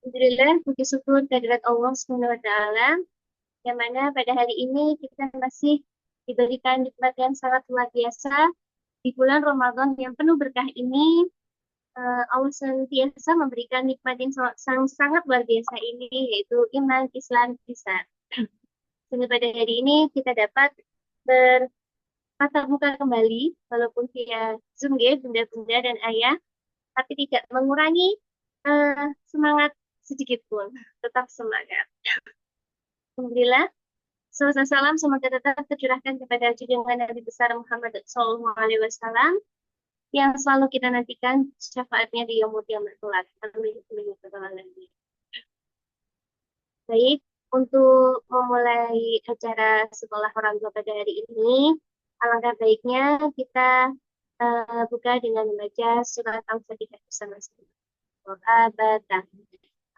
Alhamdulillah, puji syukur kehadirat Allah Subhanahu wa Ta'ala, yang mana pada hari ini kita masih diberikan nikmat yang sangat luar biasa di bulan Ramadan yang penuh berkah ini. Allah senantiasa memberikan nikmat yang sangat luar biasa ini, yaitu iman, Islam, ihsan. Sehingga pada hari ini kita dapat bertatap muka kembali, walaupun via Zoom ya, bunda-bunda dan ayah, tapi tidak mengurangi semangat sedikit pun, tetap semangat. Alhamdulillah, salawat salam semoga tetap tercurahkan kepada junjungan Nabi besar Muhammad SAW yang selalu kita nantikan syafaatnya di yaumul kiamat kelak. Amin. Amin. Ya rabbal alamin. Baik, untuk memulai acara sekolah orang tua pada hari ini, alangkah baiknya kita buka dengan membaca surat Al-Fatihah bersama-sama. Abada.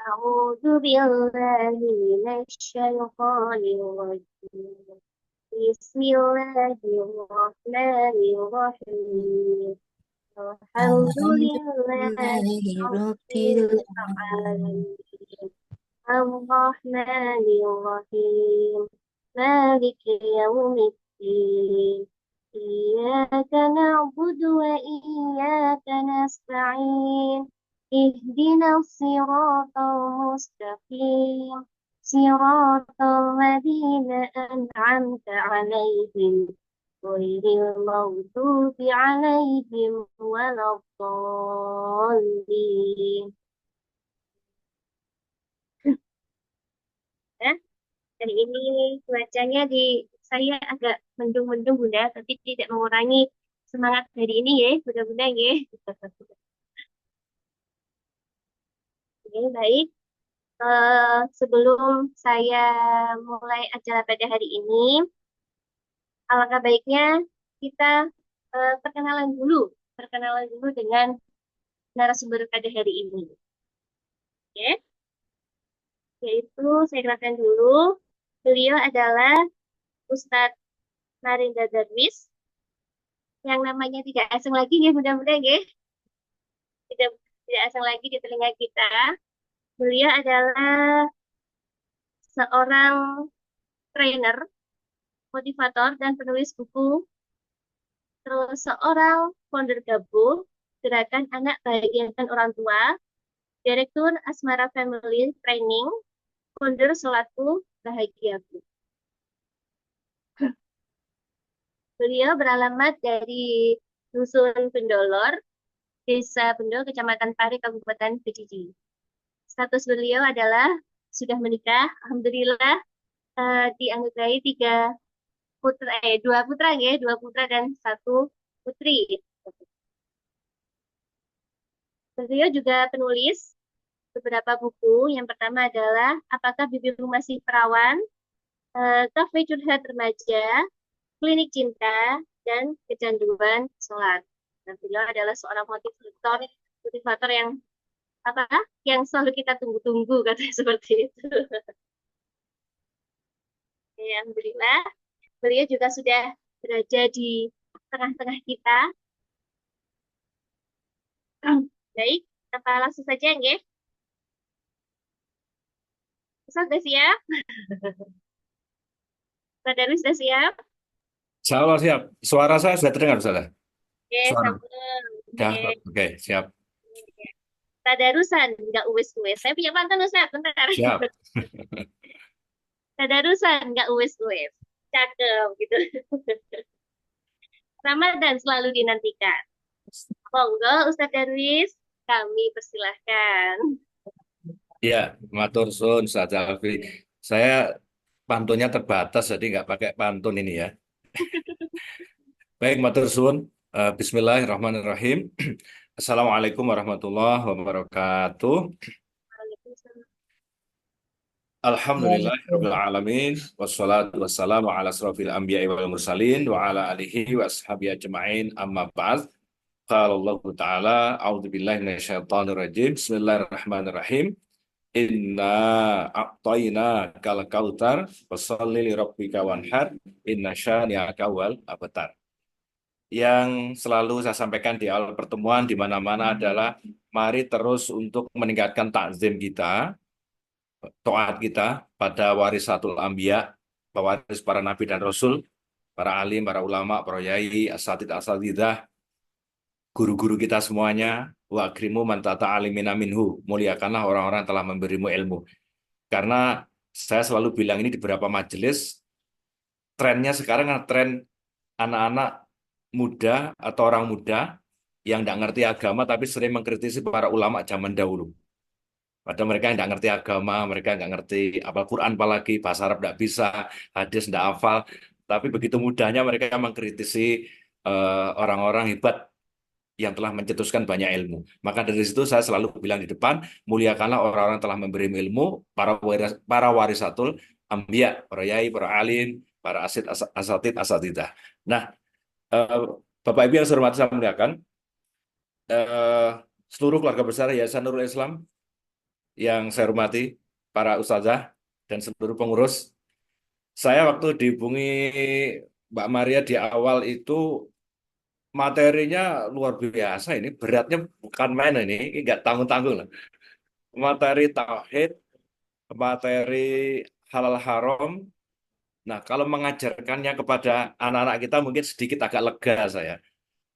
A'udzu billahi minasyaitonir rajim. Bismillahirrahmanirrahim. Alhamdulillahi Alhamdulillahi Rabbil Rabbil Alamin. Alamin. Ar-Rahmanir-Rahim. Maliki Yawmiddin. Iyyaka na'budu wa iyyaka nasta'in. Ihdinas siratal mustaqim. Siratal ladzina an'amta 'alaihim ghairil maghdubi 'alaihim waladdallin. Ya, hari ini cuacanya di saya agak mendung-mendung Bunda, tapi tidak mengurangi semangat hari ini ya, Bunda-Bunda ya. Oke, baik. Sebelum saya mulai acara pada hari ini, alangkah baiknya kita perkenalan dulu dengan narasumber pada hari ini. Oke, yaitu saya kenalkan dulu, beliau adalah Ustadz Narinda Darwis, yang namanya tidak asing lagi ya mudah-mudahan ya, tidak tidak asing lagi di telinga kita. Beliau adalah seorang trainer, motivator, dan penulis buku, terus seorang founder gabung Gerakan Anak Bahagiakan Orang Tua, Direktur Asmara Family Training, founder Solatku Bahagiaku. Beliau beralamat dari Dusun Pendolor, Desa Bendo, Kecamatan Pari, Kabupaten Pidi. Status beliau adalah sudah menikah, alhamdulillah, dianugerahi dua putra dan satu putri. Beliau juga penulis beberapa buku. Yang pertama adalah Apakah Bibirmu Masih Perawan, Kafe Curhat Remaja, Klinik Cinta, dan Kecanduan Sholat. Nah, beliau adalah seorang motivator yang apa? Yang selalu kita tunggu-tunggu katanya seperti itu. Alhamdulillah, beliau juga sudah berada di tengah-tengah kita. Baik, apa langsung saja nggih? Ustaz sudah siap? Pak Darwis sudah siap? Insya Allah siap. Suara saya sudah terdengar, Saudara? Oke, Suara. sambung. Ya, Oke. oke, siap. Tadarusan, nggak uwes-uwes. Saya punya pantun Ustaz, bentar. Siap. Tadarusan, nggak uwes-uwes. Cakep, gitu. Ramadan selalu dinantikan. Monggo, Ustaz Darwis, kami persilahkan. Ya, matur suwun, Ustaz Alfi. Saya pantunnya terbatas, jadi nggak pakai pantun ini ya. Baik, matur suwun. Bismillahirrahmanirrahim. Assalamualaikum warahmatullahi wabarakatuh. Waalaikumsalam. Alhamdulillahirabbil alamin wassalatu wassalamu ala asrofil anbiya'i wal mursalin wa ala alihi wa ashabihi ajma'in amma ba'd. Qala Allah Ta'ala a'udzu billahi minasyaitonir rajim. Bismillahirrahmanirrahim. Inna a'tayna kal kautsar fasholli li rabbika wanhar inna syani'aka wal abtar. Yang selalu saya sampaikan di awal pertemuan di mana-mana adalah mari terus untuk meningkatkan takzim kita, taat kita pada warisatul anbiya, pewaris para nabi dan rasul, para alim, para ulama, para yai, asatid, asatidah, guru-guru kita semuanya. Wa akrimu man tata alimina minhu. Muliakanlah orang-orang yang telah memberimu ilmu. Karena saya selalu bilang ini di beberapa majelis, trennya sekarang adalah tren anak-anak muda atau orang muda yang tidak ngerti agama tapi sering mengkritisi para ulama zaman dahulu. Padahal mereka yang tidak ngerti agama, mereka nggak ngerti apa Quran apalagi, bahasa Arab tidak bisa, hadis tidak hafal. Tapi begitu mudahnya mereka mengkritisi orang-orang hebat yang telah mencetuskan banyak ilmu. Maka dari situ saya selalu bilang di depan, muliakanlah orang-orang yang telah memberi ilmu, para warisatul anbiya, para yai, para alim, para asatid, asatidah. Nah, eh, Bapak Ibu yang saya hormati, saya muliakan, eh, seluruh keluarga besar Yayasan Nurul Islam yang saya hormati, para ustazah dan seluruh pengurus. Saya waktu dihubungi Mbak Maria di awal itu materinya luar biasa ini, beratnya bukan main ini nggak tanggung-tanggung lah. Materi tauhid, materi halal haram. Nah, kalau mengajarkannya kepada anak-anak kita mungkin sedikit agak lega saya.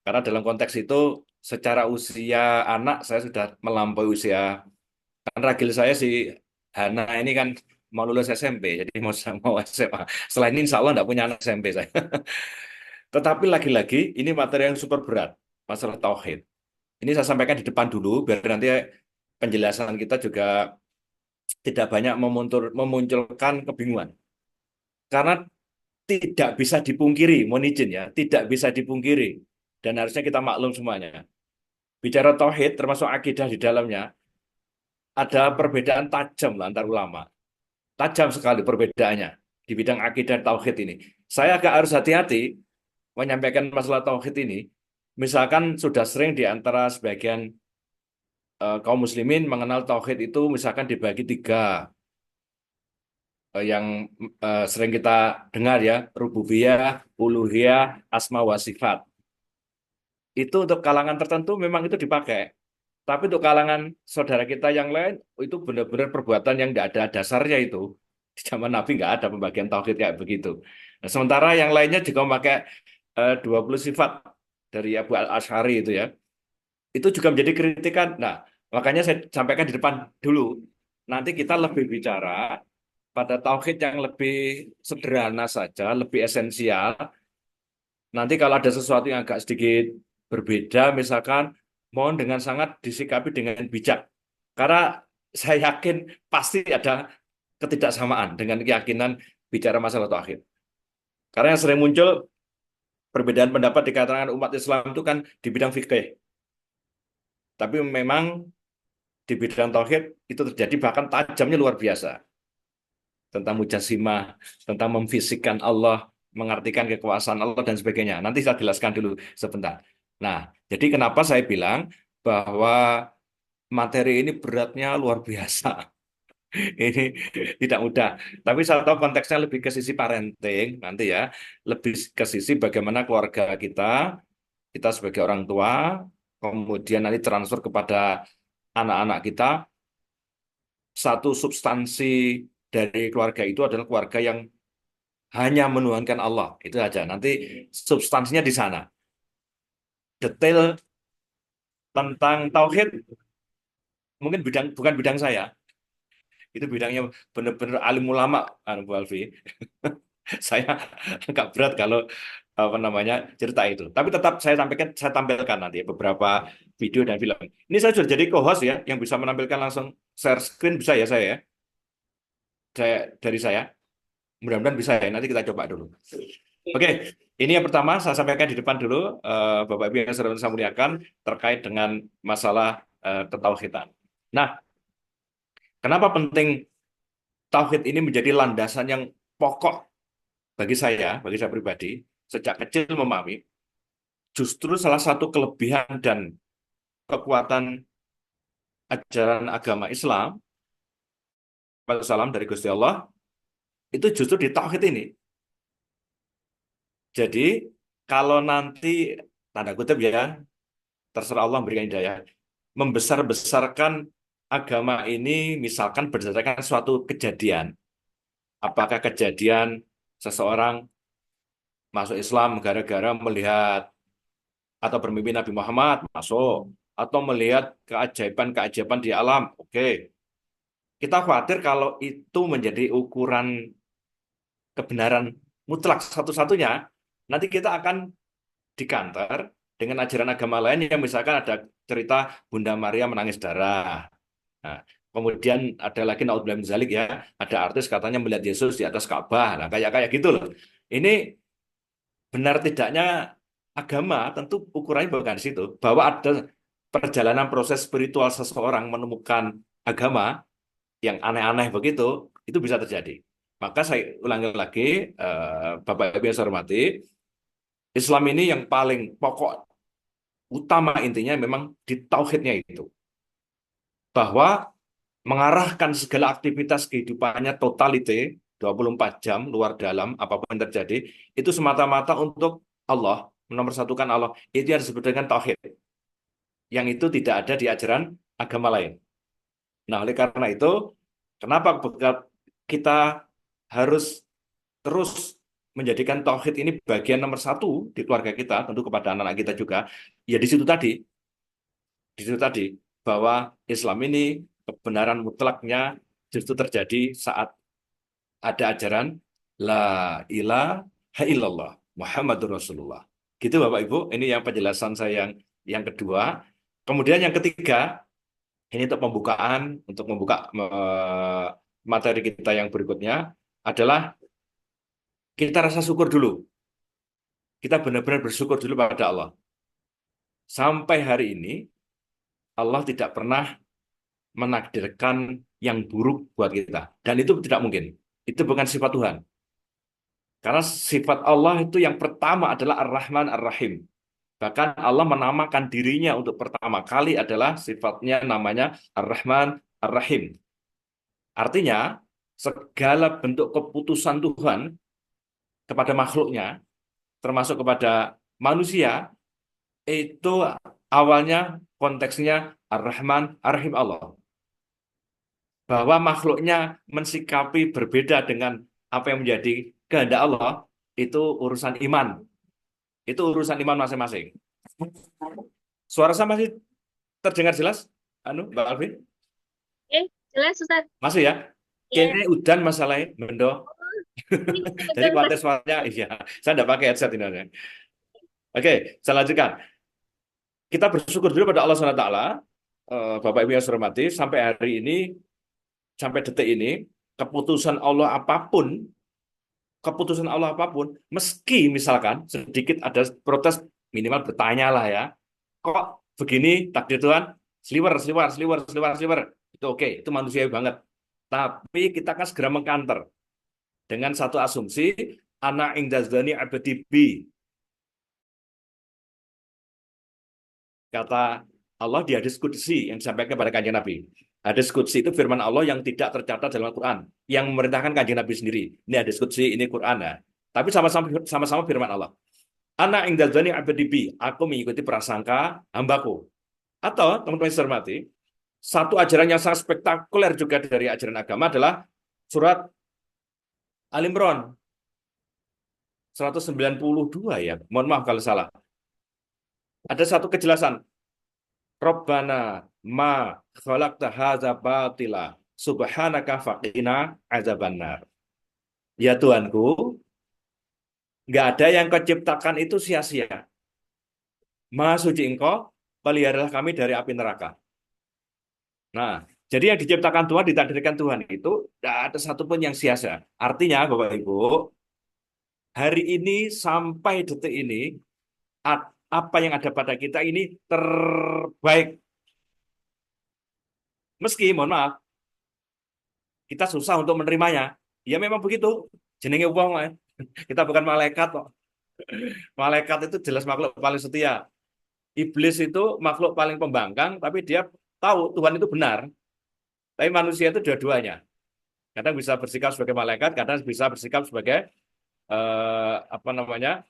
Karena dalam konteks itu secara usia anak saya sudah melampaui usia. Kan ragil saya si Hana ini kan mau lulus SMP, jadi mau SMA. Selain ini insya Allah nggak punya anak SMP saya. Tetapi lagi-lagi ini materi yang super berat, masalah tauhid. Ini saya sampaikan di depan dulu, biar nanti penjelasan kita juga tidak banyak memunculkan kebingungan. Karena tidak bisa dipungkiri, mohon izin ya, tidak bisa dipungkiri. Dan harusnya kita maklum semuanya. Bicara tauhid, termasuk akidah di dalamnya, ada perbedaan tajam lah antar ulama. Tajam sekali perbedaannya di bidang akidah tauhid ini. Saya agak harus hati-hati menyampaikan masalah tauhid ini. Misalkan sudah sering di antara sebagian kaum muslimin mengenal tauhid itu misalkan dibagi tiga, yang sering kita dengar ya, rububiyah, uluhiyah, asma wa sifat. Itu untuk kalangan tertentu memang itu dipakai. Tapi untuk kalangan saudara kita yang lain, itu benar-benar perbuatan yang tidak ada dasarnya itu. Di zaman Nabi nggak ada pembagian tauhid kayak begitu. Nah, sementara yang lainnya juga memakai 20 sifat dari Abu Al-Asy'ari itu ya. Itu juga menjadi kritikan. Nah, makanya saya sampaikan di depan dulu. Nanti kita lebih bicara pada tauhid yang lebih sederhana saja, lebih esensial. Nanti kalau ada sesuatu yang agak sedikit berbeda, misalkan mohon dengan sangat disikapi dengan bijak. Karena saya yakin pasti ada ketidaksamaan dengan keyakinan bicara masalah tauhid. Karena yang sering muncul perbedaan pendapat di kalangan umat Islam itu kan di bidang fikih. Tapi memang di bidang tauhid itu terjadi bahkan tajamnya luar biasa. Tentang mujasimah, tentang memfisikkan Allah, mengartikan kekuasaan Allah dan sebagainya. Nanti saya jelaskan dulu sebentar. Nah, jadi kenapa saya bilang bahwa materi ini beratnya luar biasa. Ini tidak mudah. Tapi saya tahu konteksnya lebih ke sisi parenting nanti ya, lebih ke sisi bagaimana keluarga kita, kita sebagai orang tua, kemudian nanti transfer kepada anak-anak kita. Satu substansi dari keluarga itu adalah keluarga yang hanya menuhankan Allah. Itu aja. Nanti substansinya di sana. Detail tentang tauhid mungkin bukan bidang saya. Itu bidangnya benar-benar alim ulama, Bu Alfi. Saya agak berat kalau apa namanya cerita itu. Tapi tetap saya tampilkan nanti ya, beberapa video dan film. Ini saya sudah jadi co-host ya, yang bisa menampilkan langsung share screen bisa ya saya ya. Dari saya. Mudah-mudahan bisa ya. Nanti kita coba dulu. Oke, ini yang pertama saya sampaikan di depan dulu, Bapak Ibu yang saya muliakan terkait dengan masalah ketauhidan. Nah, kenapa penting tauhid ini menjadi landasan yang pokok bagi saya pribadi, sejak kecil memahami, justru salah satu kelebihan dan kekuatan ajaran agama Islam, salam dari Gusti Allah, itu justru di tauhid ini. Jadi, kalau nanti, tanda kutip ya, terserah Allah memberikan hidayah. membesar-besarkan agama ini misalkan berdasarkan suatu kejadian. Apakah kejadian seseorang masuk Islam gara-gara melihat atau bermimpi Nabi Muhammad, masuk. Atau melihat keajaiban-keajaiban di alam, oke. Kita khawatir kalau itu menjadi ukuran kebenaran mutlak satu-satunya, nanti kita akan dikantar dengan ajaran agama lain yang misalkan ada cerita Bunda Maria menangis darah. Nah, kemudian ada lagi naudzubillah min dzalik ya, ada artis katanya melihat Yesus di atas Ka'bah. Nah, kayak kayak gitu loh. Ini benar tidaknya agama tentu ukurannya bukan di situ, bahwa ada perjalanan proses spiritual seseorang menemukan agama yang aneh-aneh begitu, itu bisa terjadi. Maka saya ulangi lagi, Bapak Ibu yang saya hormati, Islam ini yang paling pokok utama intinya memang di tauhidnya itu. Bahwa mengarahkan segala aktivitas kehidupannya totalite 24 jam luar dalam apapun yang terjadi itu semata-mata untuk Allah, menomorsatukan Allah. Itu yang disebut dengan tauhid. Yang itu tidak ada di ajaran agama lain. Nah, oleh karena itu, kenapa kita harus terus menjadikan tauhid ini bagian nomor satu di keluarga kita, tentu kepada anak-anak kita juga. Ya di situ tadi bahwa Islam ini kebenaran mutlaknya justru terjadi saat ada ajaran La ilaha illallah Muhammadur Rasulullah. Gitu Bapak Ibu, ini yang penjelasan saya yang kedua. Kemudian yang ketiga, ini untuk pembukaan, untuk membuka materi kita yang berikutnya adalah kita rasa syukur dulu. Kita benar-benar bersyukur dulu pada Allah. Sampai hari ini, Allah tidak pernah menakdirkan yang buruk buat kita. Dan itu tidak mungkin. Itu bukan sifat Tuhan. Karena sifat Allah itu yang pertama adalah Ar-Rahman Ar-Rahim. Bahkan Allah menamakan dirinya untuk pertama kali adalah sifatnya namanya Ar-Rahman Ar-Rahim. Artinya, segala bentuk keputusan Tuhan kepada makhluknya, termasuk kepada manusia, itu awalnya konteksnya Ar-Rahman Ar-Rahim Allah. Bahwa makhluknya mensikapi berbeda dengan apa yang menjadi kehendak Allah, itu urusan iman. Itu urusan iman masing-masing. Suara saya masih terdengar jelas? Mbak Alvin? Oke, jelas Ustaz. Masih ya? Ya, Kayaknya udan masalahnya, Mendo. ini Jadi betul Ustaz. kualitas suaranya, iya. Saya tidak pakai headset ini. Oke, saya lanjutkan. Kita bersyukur dulu pada Allah SWT, Bapak Ibu yang saya hormati, sampai hari ini, sampai detik ini, keputusan Allah apapun, meski misalkan sedikit ada protes, minimal bertanya lah ya, kok begini takdir Tuhan, sliwer, sliwer, sliwer, sliwer, sliwer, itu oke, itu manusiawi banget. Tapi kita akan segera mengkanter dengan satu asumsi, ana ingdazdani abadi bi. Kata Allah di hadis qudsi yang disampaikan kepada kanjeng Nabi. Hadis qudsi itu firman Allah yang tidak tercatat dalam Al-Quran, yang memerintahkan kanjeng Nabi sendiri. Ini hadis qudsi, ini Quran ya. Tapi sama-sama firman Allah. Ana ingdal dzani abdi bi, aku mengikuti prasangka hambaku. Atau teman-teman yang hormati, satu ajaran yang sangat spektakuler juga dari ajaran agama adalah surat Al-Imran 192 ya. Mohon maaf kalau salah. Ada satu kejelasan. Rabbana ma khalaqta hadza batila subhanaka faqina azabannar. Ya Tuhanku, nggak ada yang kau ciptakan itu sia-sia. Maha suci Engkau, peliharalah kami dari api neraka. Nah, jadi yang diciptakan Tuhan, ditakdirkan Tuhan itu tidak ada satupun yang sia-sia. Artinya, Bapak Ibu, hari ini sampai detik ini, apa yang ada pada kita ini terbaik. Meski, mohon maaf, kita susah untuk menerimanya. Ya memang begitu. Jenenge wong, kita bukan malaikat kok. Malaikat itu jelas makhluk paling setia. Iblis itu makhluk paling pembangkang, tapi dia tahu Tuhan itu benar. Tapi manusia itu dua-duanya. Kadang bisa bersikap sebagai malaikat, kadang bisa bersikap sebagai apa namanya,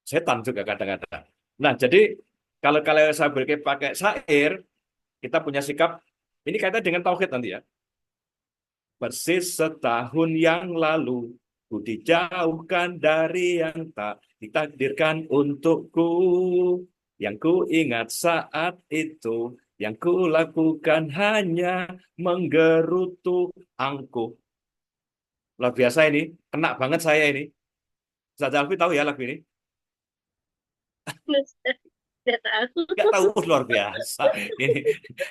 setan juga kadang-kadang. Nah, jadi kalau saya pakai syair, kita punya sikap, ini kaitan dengan tauhid nanti ya. Persis setahun yang lalu, ku dijauhkan dari yang tak ditakdirkan untukku. Yang ku ingat saat itu, yang ku lakukan hanya menggerutu angkuh. Luar biasa ini, kena banget saya ini. Ustaz Alfi tahu ya lagu ini? Tidak tahu. Nggak tahu, luar biasa. Ini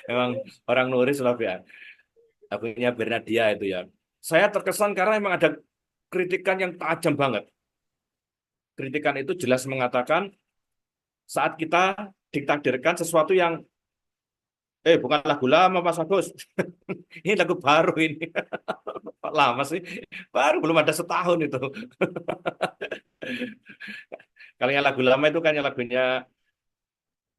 memang orang nulis luar biasa. Lagunya Bernadia itu ya. Saya terkesan karena memang ada kritikan yang tajam banget. Kritikan itu jelas mengatakan saat kita ditakdirkan sesuatu yang bukan lagu lama Mas Agus. Ini lagu baru ini. Kok lama sih? Baru belum ada setahun itu. Kalau yang lagu lama itu kan yang lagunya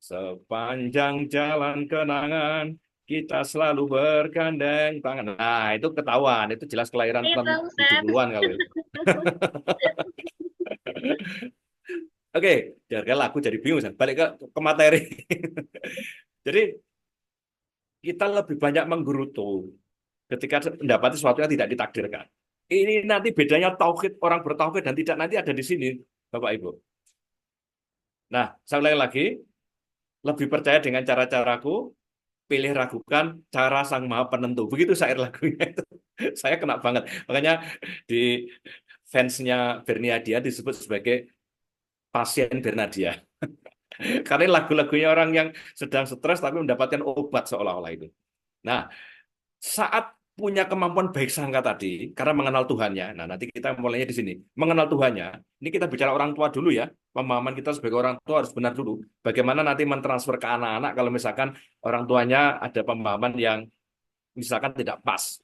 sepanjang jalan kenangan kita selalu bergandeng tangan. Nah, itu ketahuan, itu jelas kelahiran Saya tahun tahu, Ustaz. 70-an kalau itu. Oke, jaga lagu jadi bingung. Balik ke materi. Jadi kita lebih banyak menggerutu ketika mendapati sesuatu yang tidak ditakdirkan. Ini nanti bedanya tauhid, orang bertauhid dan tidak nanti ada di sini, Bapak Ibu. Nah, saya ulangi lagi, lebih percaya dengan cara-caraku, pilih ragukan cara sang maha penentu. Begitu syair lagunya itu. Saya kena banget. Makanya di fansnya Bernadia disebut sebagai pasien Bernadia. Karena lagu-lagunya orang yang sedang stres tapi mendapatkan obat seolah-olah itu. Nah, saat punya kemampuan baik sangka tadi, karena mengenal Tuhannya, nah nanti kita mulainya di sini. Mengenal Tuhannya, ini kita bicara orang tua dulu ya, pemahaman kita sebagai orang tua harus benar dulu. Bagaimana nanti mentransfer ke anak-anak kalau misalkan orang tuanya ada pemahaman yang misalkan tidak pas.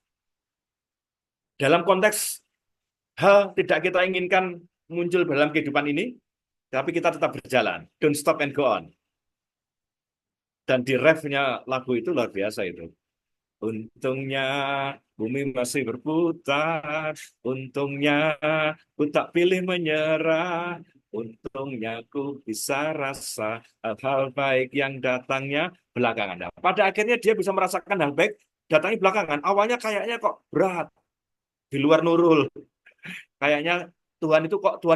Dalam konteks hal tidak kita inginkan muncul dalam kehidupan ini, tapi kita tetap berjalan. Don't stop and go on. Dan di refnya lagu itu luar biasa itu. Untungnya bumi masih berputar, untungnya ku tak pilih menyerah, untungnya ku bisa rasa hal-hal baik yang datangnya belakangan. Nah, pada akhirnya dia bisa merasakan hal baik datangnya belakangan. Awalnya kayaknya kok berat, di luar nurul. Kayaknya Tuhan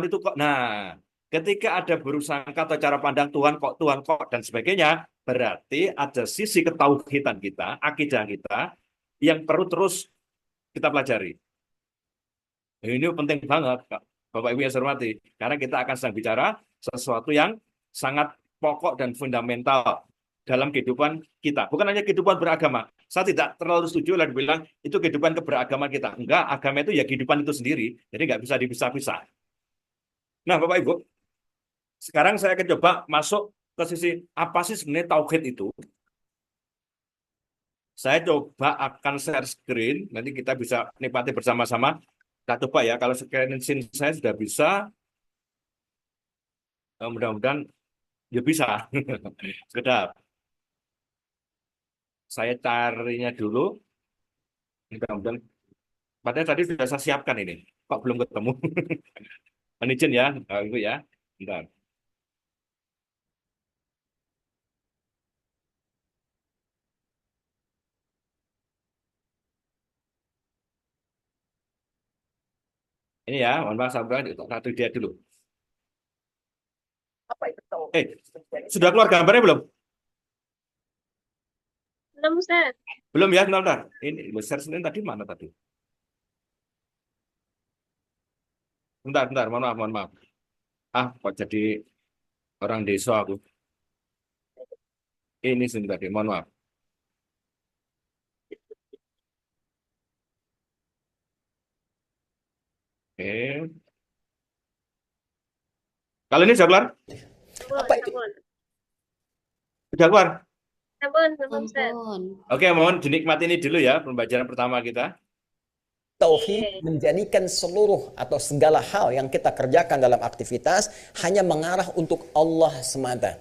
itu kok. Nah, ketika ada berusangka atau cara pandang Tuhan kok dan sebagainya, berarti ada sisi ketauhidan kita, akidah kita yang perlu terus kita pelajari. Ini penting banget, Kak. Bapak Ibu yang saya hormati, karena kita akan sedang bicara sesuatu yang sangat pokok dan fundamental dalam kehidupan kita. Bukan hanya kehidupan beragama. Saya tidak terlalu setuju lah dibilang itu kehidupan keberagaman kita. Enggak, agama itu ya kehidupan itu sendiri. Jadi nggak bisa dipisah-pisah. Nah, Bapak Ibu, sekarang saya akan coba masuk ke sisi apa sih sebenarnya tauhid itu. Saya coba akan share screen, nanti kita bisa nikmati bersama-sama. Kita coba ya, kalau screen saya sudah bisa, mudah-mudahan ya bisa. Sekedap. Saya carinya dulu, mudah-mudahan. Padahal tadi sudah saya siapkan ini, kok belum ketemu. Mohon izin ya, Ibu ya. Bentar. Ini ya, mohon maaf, satu dia dulu. Eh, sudah keluar gambarnya belum? Belum, Ustaz. Belum ya, bentar. Ini share screen tadi mana tadi? Bentar, mohon maaf. Ah, kok jadi orang desa aku. Ini sebentar, mohon maaf. Oke. Kalau ini sudah keluar? Sabun, Apa itu? sabun. Sudah keluar? Sabun, sabun, Ustaz. Ampun. Oke, mohon dinikmati ini dulu ya, pembelajaran pertama kita. Tauhid menjadikan seluruh atau segala hal yang kita kerjakan dalam aktivitas hanya mengarah untuk Allah semata.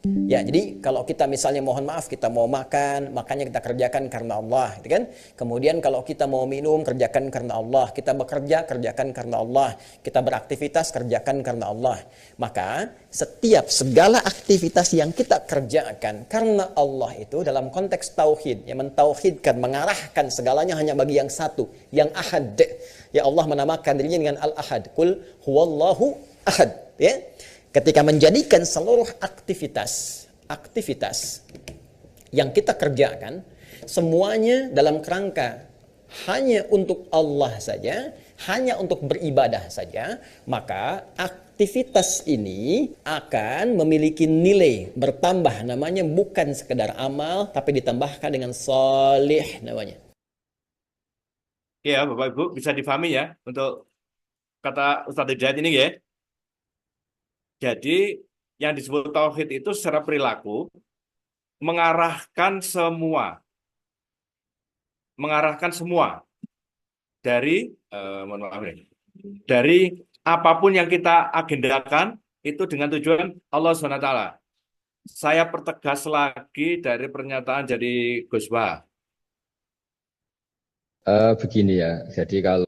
Ya, jadi kalau kita misalnya mohon maaf kita mau makan, makannya kita kerjakan karena Allah, gitu kan? Kemudian kalau kita mau minum, kerjakan karena Allah. Kita bekerja, kerjakan karena Allah. Kita beraktivitas, kerjakan karena Allah. Maka setiap segala aktivitas yang kita kerjakan karena Allah itu dalam konteks tauhid, yang mentauhidkan, mengarahkan segalanya hanya bagi yang satu, yang ahad. Ya Allah menamakan dirinya dengan al-ahad. Qul huwallahu ahad, ya. Ketika menjadikan seluruh aktivitas yang kita kerjakan semuanya dalam kerangka hanya untuk Allah saja, hanya untuk beribadah saja, maka aktivitas ini akan memiliki nilai bertambah, namanya bukan sekedar amal tapi ditambahkan dengan solih namanya. Ya, Bapak Ibu bisa difahami ya untuk kata Ustadz Hidayat ini ya. Jadi yang disebut tauhid itu secara perilaku mengarahkan semua dari mohon maaf nih, dari apapun yang kita agendakan itu dengan tujuan Allah SWT. Saya pertegas lagi dari pernyataan dari Gus Bah. Begini ya, jadi kalau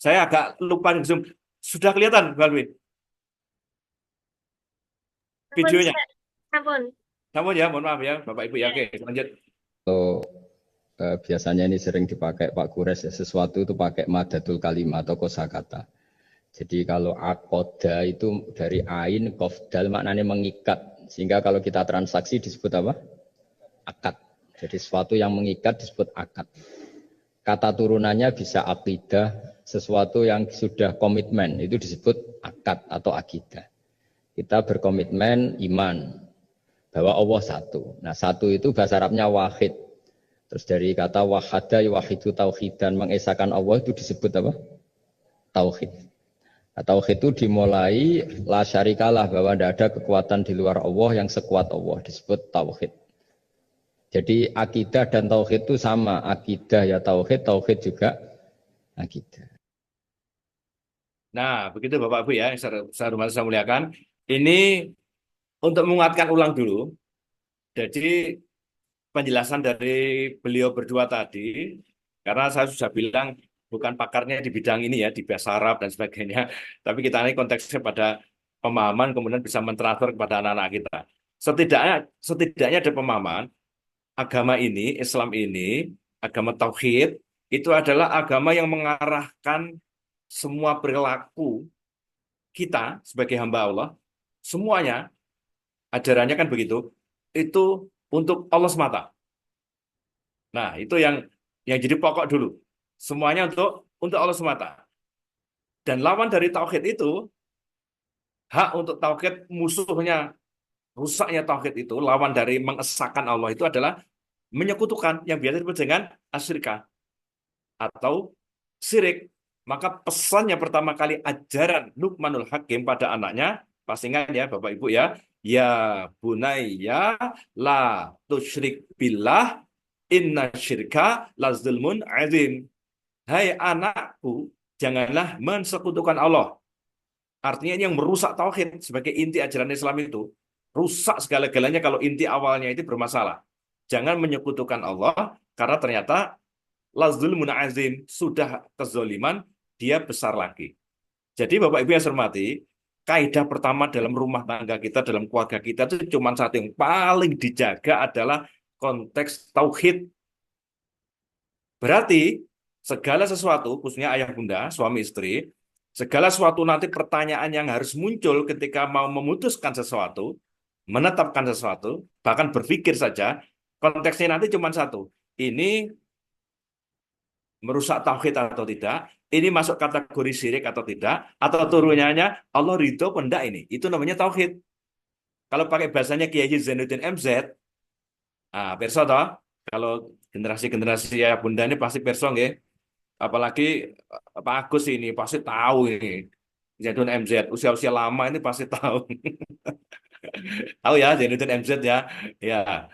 Saya agak lupa nih, Zoom. Sudah kelihatan, Balwin, Ampun, videonya. Ustaz. Ampun. Namun ya, mohon maaf ya, Bapak Ibu ya. Oke, lanjut. biasanya ini sering dipakai Pak Kures ya, sesuatu itu pakai madatul kalimat atau kosakata. Jadi kalau akoda itu dari ain, kofdal maknanya mengikat. Sehingga kalau kita transaksi disebut apa? Akad. Jadi sesuatu yang mengikat disebut akad. Kata turunannya bisa akidah, sesuatu yang sudah komitmen itu disebut akad atau akidah. Kita berkomitmen iman bahwa Allah satu. Nah satu itu bahasa Arabnya wahid. Terus dari kata wahada wahidu tauhid dan mengesahkan Allah itu disebut apa? Tauhid. Nah, tauhid itu dimulai la syarikalah, bahwa tidak ada kekuatan di luar Allah yang sekuat Allah, disebut tauhid. Jadi akidah dan tauhid itu sama, akidah ya tauhid, tauhid juga akidah. Nah, begitu Bapak Ibu ya, saya muliakan. Ini untuk menguatkan ulang dulu. Jadi penjelasan dari beliau berdua tadi, karena saya sudah bilang bukan pakarnya di bidang ini ya, di bahasa Arab dan sebagainya, tapi kita ini konteksnya pada pemahaman, kemudian bisa mentransfer kepada anak-anak kita. Setidaknya ada pemahaman, agama ini, Islam ini, agama Tauhid, itu adalah agama yang mengarahkan semua perilaku kita sebagai hamba Allah, semuanya, ajarannya kan begitu, itu untuk Allah semata. Nah, itu yang jadi pokok dulu. Semuanya untuk Allah semata. Dan lawan dari tauhid itu, hak untuk tauhid, musuhnya, rusaknya tauhid itu, lawan dari mengesahkan Allah itu adalah menyekutukan yang biasa disebut dengan asyirkah atau syirik. Maka pesannya pertama kali ajaran Luqmanul Hakim pada anaknya, pasti ingat ya Bapak Ibu ya, ya bunayya la tusyrik billah inna syirka lazulmun azim. Hai anakku, janganlah mensekutukan Allah. Artinya ini yang merusak tauhid sebagai inti ajaran Islam itu. Rusak segala-galanya kalau inti awalnya itu bermasalah. Jangan menyekutukan Allah karena ternyata lazulmun azim, sudah kezoliman, dia besar lagi. Jadi Bapak Ibu yang saya hormati, kaidah pertama dalam rumah tangga kita, dalam keluarga kita itu cuma satu yang paling dijaga adalah konteks tauhid. Berarti segala sesuatu, khususnya ayah bunda, suami istri, segala sesuatu nanti pertanyaan yang harus muncul ketika mau memutuskan sesuatu, menetapkan sesuatu, bahkan berpikir saja, konteksnya nanti cuma satu. Ini merusak tauhid atau tidak, ini masuk kategori syirik atau tidak, atau turunannya Allah ridho pendak ini. Itu namanya tauhid. Kalau pakai bahasanya Kiai Zainuddin MZ, perso toh, kalau generasi-generasi ya bunda ini pasti perso nggih. Apalagi Pak Agus ini pasti tahu ini. Zainuddin MZ, usia-usia lama ini pasti tahu. Tahu ya Zainuddin MZ ya. Ya,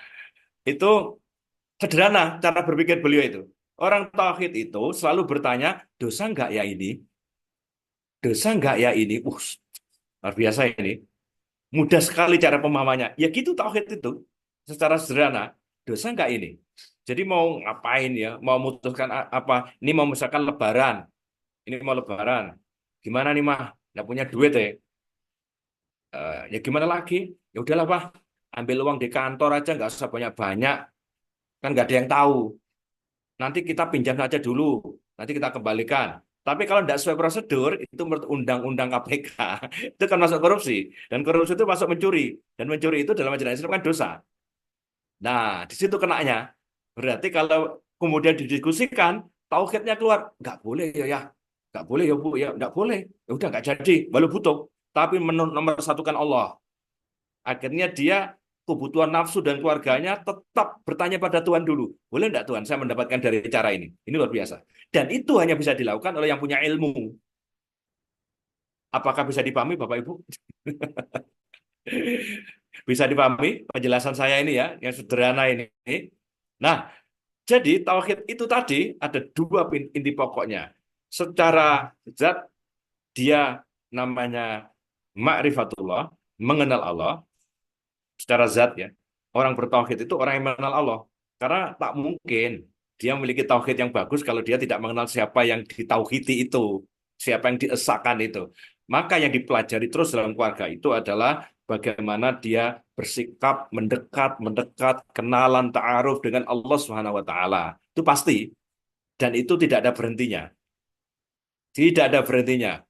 itu sederhana cara berpikir beliau itu. Orang tauhid itu selalu bertanya, dosa enggak ya ini? Dosa enggak ya ini? Luar biasa ini. Mudah sekali cara pemahamannya. Ya gitu tauhid itu. Secara sederhana. Dosa nggak ini? Jadi mau ngapain ya? Mau memutuskan apa? Ini mau misalkan lebaran. Ini mau lebaran. Gimana nih mah? Nggak punya duit ya? Ya gimana lagi? Ya udahlah Pak. Ambil uang di kantor aja nggak usah banyak-banyak. Kan nggak ada yang tahu. Nanti kita pinjam saja dulu. Nanti kita kembalikan. Tapi kalau tidak sesuai prosedur, itu menurut Undang-Undang KPK, itu kan masuk korupsi. Dan korupsi itu masuk mencuri. Dan mencuri itu dalam ajaran Islam kan dosa. Nah, di situ kenanya. Berarti kalau kemudian didiskusikan, tauhidnya keluar, nggak boleh ya, ya, nggak boleh ya Bu, ya, nggak boleh. Ya udah nggak jadi, walau butuh. Tapi nomor satukan Allah. Akhirnya dia kebutuhan nafsu dan keluarganya tetap bertanya pada Tuhan dulu. Boleh enggak Tuhan saya mendapatkan dari cara ini? Ini luar biasa. Dan itu hanya bisa dilakukan oleh yang punya ilmu. Apakah bisa dipahami Bapak Ibu? Bisa dipahami penjelasan saya ini ya, yang sederhana ini. Nah, jadi tauhid itu tadi ada dua inti pokoknya. Secara zat dia namanya ma'rifatullah, mengenal Allah secara zat ya. Orang bertauhid itu orang yang mengenal Allah. Karena tak mungkin dia memiliki tauhid yang bagus kalau dia tidak mengenal siapa yang ditauhidi itu, siapa yang diesakan itu. Maka yang dipelajari terus dalam keluarga itu adalah bagaimana dia bersikap mendekat, mendekat, kenalan, ta'aruf dengan Allah Subhanahu wa taala. Itu pasti dan itu tidak ada berhentinya. Tidak ada berhentinya.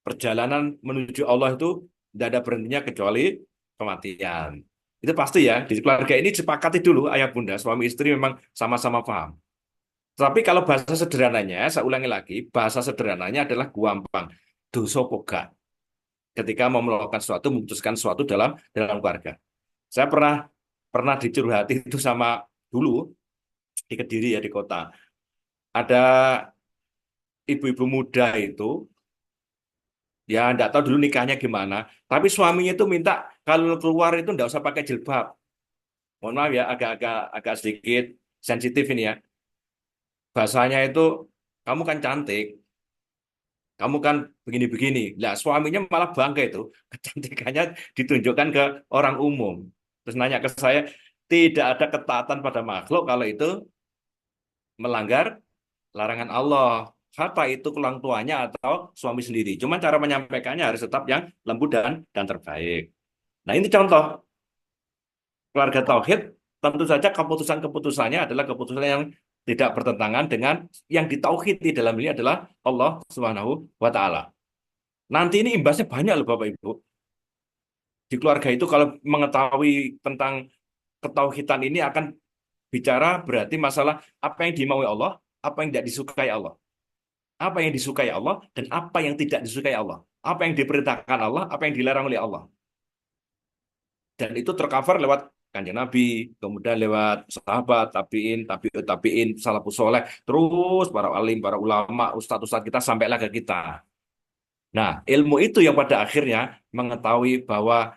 Perjalanan menuju Allah itu tidak ada berhentinya kecuali kematian. Itu pasti ya, di keluarga ini sepakati dulu ayah bunda, suami istri memang sama-sama paham. Tapi kalau bahasa sederhananya, saya ulangi lagi, bahasa sederhananya adalah gampang. Dosa poga. Ketika mau melakukan sesuatu, memutuskan sesuatu dalam keluarga. Saya pernah pernah dicurhati itu sama dulu di Kediri ya di kota. Ada ibu-ibu muda itu, ya enggak tahu dulu nikahnya gimana, tapi suaminya itu minta kalau keluar itu enggak usah pakai jilbab. Mohon maaf ya, agak sedikit sensitif ini ya. Bahasanya itu, kamu kan cantik, kamu kan begini-begini. Lah, suaminya malah bangga itu. Kecantikannya ditunjukkan ke orang umum. Terus nanya ke saya, tidak ada ketaatan pada makhluk kalau itu melanggar larangan Allah. Apa itu ke orang tuanya atau suami sendiri. Cuman cara menyampaikannya harus tetap yang lembut dan terbaik. Nah, ini contoh keluarga tauhid, tentu saja keputusan-keputusannya adalah keputusan yang tidak bertentangan dengan yang ditauhidi dalam ini adalah Allah Subhanahu wa taala. Nanti ini imbasnya banyak loh Bapak Ibu. Di keluarga itu kalau mengetahui tentang ketauhidan ini akan bicara berarti masalah apa yang dimaui Allah, apa yang tidak disukai Allah. Apa yang disukai Allah dan apa yang tidak disukai Allah. Apa yang diperintahkan Allah, apa yang dilarang oleh Allah. Dan itu tercover lewat Kanjeng Nabi, kemudian lewat sahabat, tabiin, tabiin, salafus soleh, terus para alim, para ulama, ustadz-ustadz kita sampailah ke kita. Nah, ilmu itu yang pada akhirnya mengetahui bahwa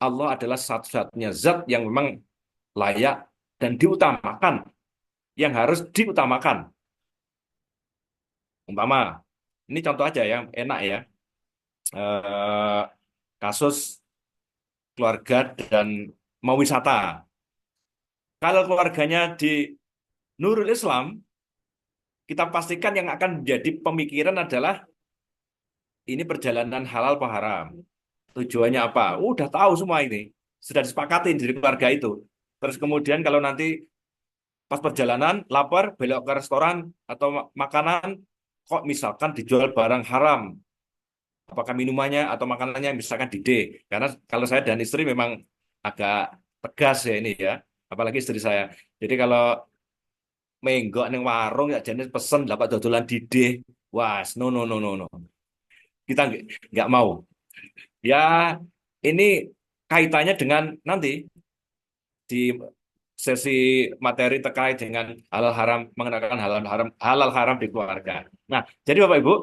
Allah adalah satu-satunya zat yang memang layak dan diutamakan, yang harus diutamakan. Umpama, ini contoh aja ya, enak ya. Eh, kasus keluarga dan mau wisata. Kalau keluarganya di Nurul Islam, kita pastikan yang akan menjadi pemikiran adalah ini perjalanan halal apa haram. Tujuannya apa? Udah tahu semua ini. Sudah disepakati di keluarga itu. Terus kemudian kalau nanti pas perjalanan, lapar, belok ke restoran atau makanan, kok misalkan dijual barang haram. Apakah minumannya atau makanannya misalkan di D. Karena kalau saya dan istri memang agak tegas ya ini ya. Apalagi istri saya. Jadi kalau menggok ning warung ya jenis pesen dapat dodolan di D. Wah, no no no no no. Kita nggak mau. Ya, ini kaitannya dengan nanti di sesi materi terkait dengan halal haram, mengenakan halal haram di keluarga. Nah, jadi Bapak Ibu,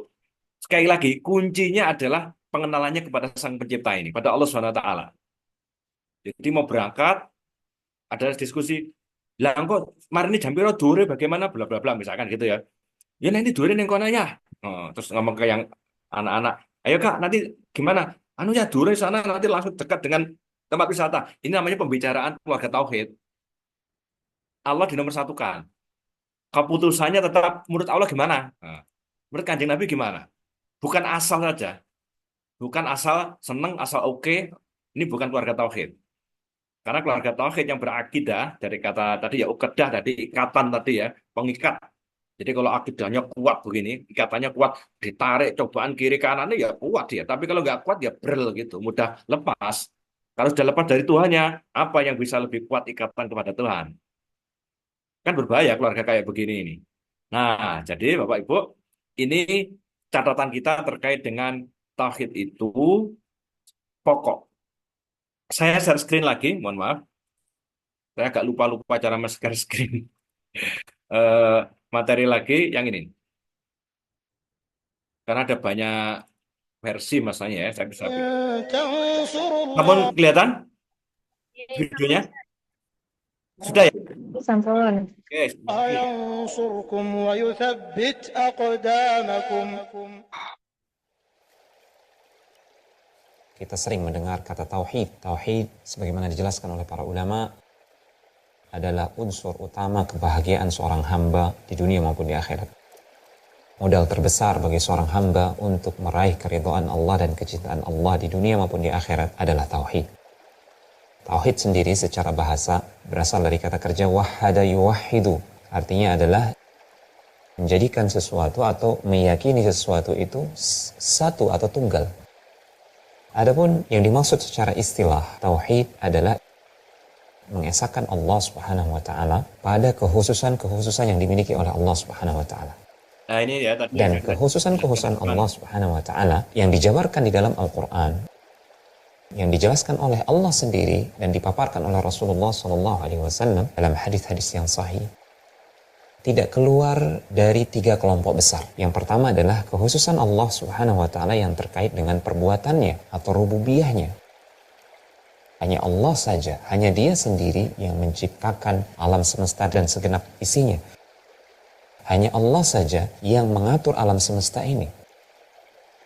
sekali lagi kuncinya adalah pengenalannya kepada Sang Pencipta ini, pada Allah Subhanahu wa taala. Jadi mau berangkat ada diskusi, lah kok kemarin ini jam piro dure bagaimana bla bla bla misalkan gitu ya. Ya nanti dure ning kono ya. Oh, terus ngomong ke yang anak-anak, ayo Kak, nanti gimana? Anunya Dure sana nanti langsung dekat dengan tempat wisata. Ini namanya pembicaraan keluarga tauhid. Allah dinomor 1-kan. Keputusannya tetap menurut Allah gimana? Nah, menurut Kanjeng Nabi gimana? Bukan asal saja. Bukan asal seneng, asal oke. Ini bukan keluarga tauhid. Karena keluarga tauhid yang berakidah dari kata tadi ya ukedah tadi ikatan tadi ya, pengikat. Jadi kalau akidahnya kuat begini, ikatannya kuat, ditarik cobaan kiri kanannya ya kuat ya. Tapi kalau nggak kuat ya brel gitu, mudah lepas. Kalau sudah lepas dari Tuhannya, apa yang bisa lebih kuat ikatan kepada Tuhan? Kan berbahaya keluarga kayak begini ini. Nah, jadi Bapak Ibu, ini catatan kita terkait dengan tauhid itu pokok. Saya share screen lagi, mohon maaf. Saya agak lupa-lupa cara share screen. Eh, materi lagi yang ini. Karena ada banyak versi masanya ya, saya bisa. Namun kelihatan videonya? Sudah ya? Sampun. Oke, oke. ينصركم ويثبت أقدامكم. Kita sering mendengar kata tauhid. Tauhid, sebagaimana dijelaskan oleh para ulama, adalah unsur utama kebahagiaan seorang hamba di dunia maupun di akhirat. Modal terbesar bagi seorang hamba untuk meraih keridhaan Allah dan kecintaan Allah di dunia maupun di akhirat adalah tauhid. Tauhid sendiri secara bahasa berasal dari kata kerja wahada yuwahidu. Artinya adalah menjadikan sesuatu atau meyakini sesuatu itu satu atau tunggal. Adapun yang dimaksud secara istilah tauhid adalah mengesahkan Allah Subhanahu wa taala pada kekhususan-kekhususan yang dimiliki oleh Allah Subhanahu wa taala. Nah, ini ya tadi. Dan kekhususan-kekhususan Allah Subhanahu wa taala yang dijabarkan di dalam Al-Qur'an, yang dijelaskan oleh Allah sendiri dan dipaparkan oleh Rasulullah SAW dalam hadis-hadis yang sahih, tidak keluar dari 3 kelompok besar. Yang pertama adalah kekhususan Allah Subhanahu wa taala yang terkait dengan perbuatannya atau rububiyahnya. Hanya Allah saja, hanya Dia sendiri yang menciptakan alam semesta dan segenap isinya. Hanya Allah saja yang mengatur alam semesta ini.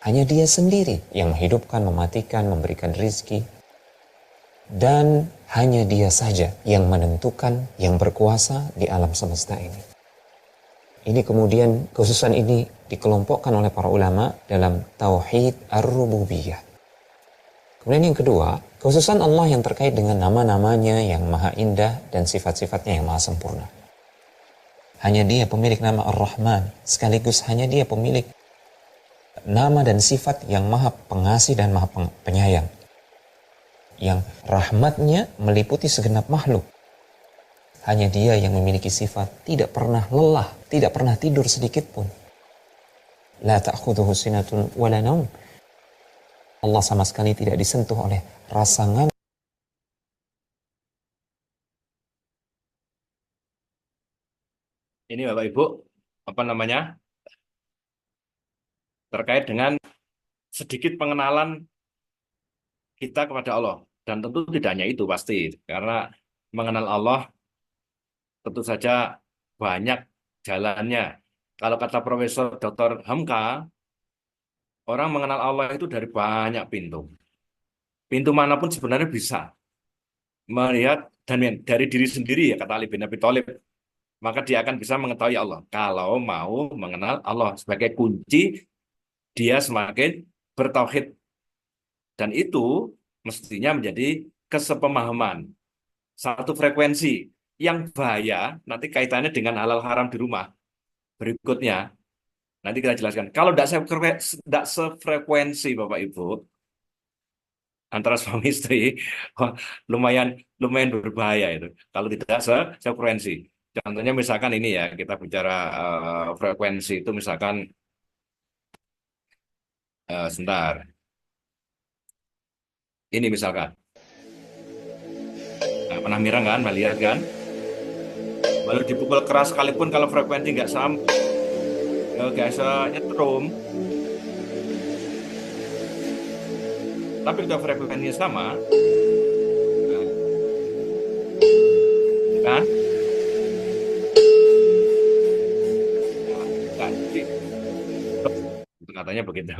Hanya Dia sendiri yang menghidupkan, mematikan, memberikan rizki. Dan hanya Dia saja yang menentukan, yang berkuasa di alam semesta ini. Ini kemudian kekhususan ini dikelompokkan oleh para ulama dalam tauhid ar-rububiyah. Kemudian yang kedua, kekhususan Allah yang terkait dengan nama-namanya yang maha indah dan sifat-sifatnya yang maha sempurna. Hanya Dia pemilik nama Ar-Rahman, sekaligus hanya Dia pemilik nama dan sifat yang maha pengasih dan maha penyayang. Yang rahmatnya meliputi segenap makhluk. Hanya Dia yang memiliki sifat tidak pernah lelah, tidak pernah tidur sedikit pun. La ta'khudhuhu sinatun wa la naum. Allah sama sekali tidak disentuh oleh rasa ngantuk. Ini Bapak Ibu, apa namanya? Terkait dengan sedikit pengenalan kita kepada Allah. Dan tentu tidak hanya itu pasti. Karena mengenal Allah tentu saja banyak jalannya. Kalau kata Profesor Dr. Hamka, orang mengenal Allah itu dari banyak pintu. Pintu manapun sebenarnya bisa melihat dan dari diri sendiri ya kata Ali bin Abi Thalib. Maka dia akan bisa mengetahui Allah. Kalau mau mengenal Allah sebagai kunci, dia semakin bertauhid. Dan itu mestinya menjadi kesepemahaman. Satu frekuensi. Yang bahaya nanti kaitannya dengan halal haram di rumah. Berikutnya, nanti kita jelaskan. Kalau tidak sefrekuensi Bapak Ibu, antara suami istri, lumayan berbahaya itu. Kalau tidak sefrekuensi. Contohnya misalkan ini ya, kita bicara frekuensi itu misalkan, sebentar. Ini misalkan. Nah, pernah mirang kan, melihat kan? Walau dipukul keras sekalipun kalau frekuensi nggak sama, nggak bisa nyetrum. Tapi kalau frekuensinya sama, nah, kan? Nah, katanya begitu.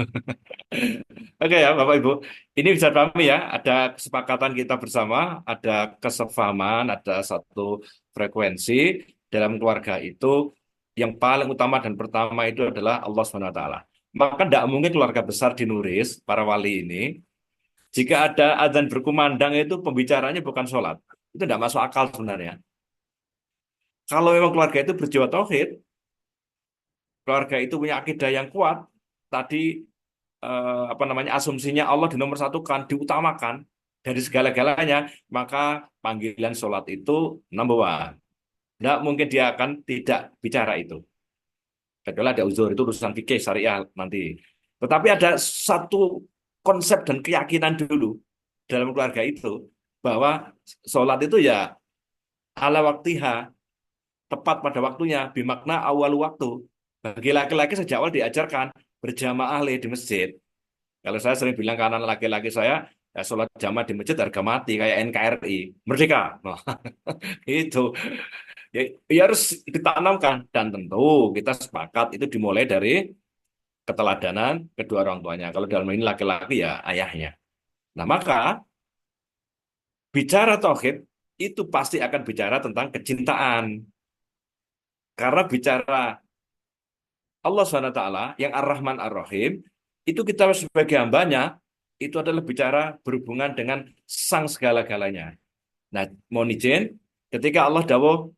Oke ya, Bapak Ibu. Ini bisa pahami ya, ada kesepakatan kita bersama, ada kesepahaman, ada satu frekuensi dalam keluarga itu yang paling utama dan pertama itu adalah Allah Subhanahu wa taala. Maka tidak mungkin keluarga besar di Nuris, para wali ini, jika ada azan berkumandang itu pembicaranya bukan sholat. Itu tidak masuk akal sebenarnya. Kalau memang keluarga itu berjiwa tauhid, keluarga itu punya akidah yang kuat, tadi apa namanya asumsinya Allah di nomor satu kan diutamakan dari segala-galanya, maka panggilan sholat itu number one. Tidak mungkin dia akan tidak bicara itu. Kecuali ada uzur, itu urusan fikih syariah nanti. Tetapi ada satu konsep dan keyakinan dulu dalam keluarga itu bahwa sholat itu ya ala waktiha, tepat pada waktunya, bimakna awal waktu. Bagi laki-laki sejak awal diajarkan berjamaah di masjid. Kalau saya sering bilang ke anak laki-laki saya, ya sholat jamaah di masjid harga mati kayak NKRI, merdeka. Nah, itu ya, ya harus ditanamkan dan tentu kita sepakat itu dimulai dari keteladanan kedua orang tuanya. Kalau dalam ini laki-laki ya ayahnya. Nah, maka bicara tauhid itu pasti akan bicara tentang kecintaan. Karena bicara Allah SWT yang Ar-Rahman Ar-Rahim, itu kita sebagai hambanya, itu adalah bicara berhubungan dengan sang segala-galanya. Nah, mohon izin, ketika Allah dawuh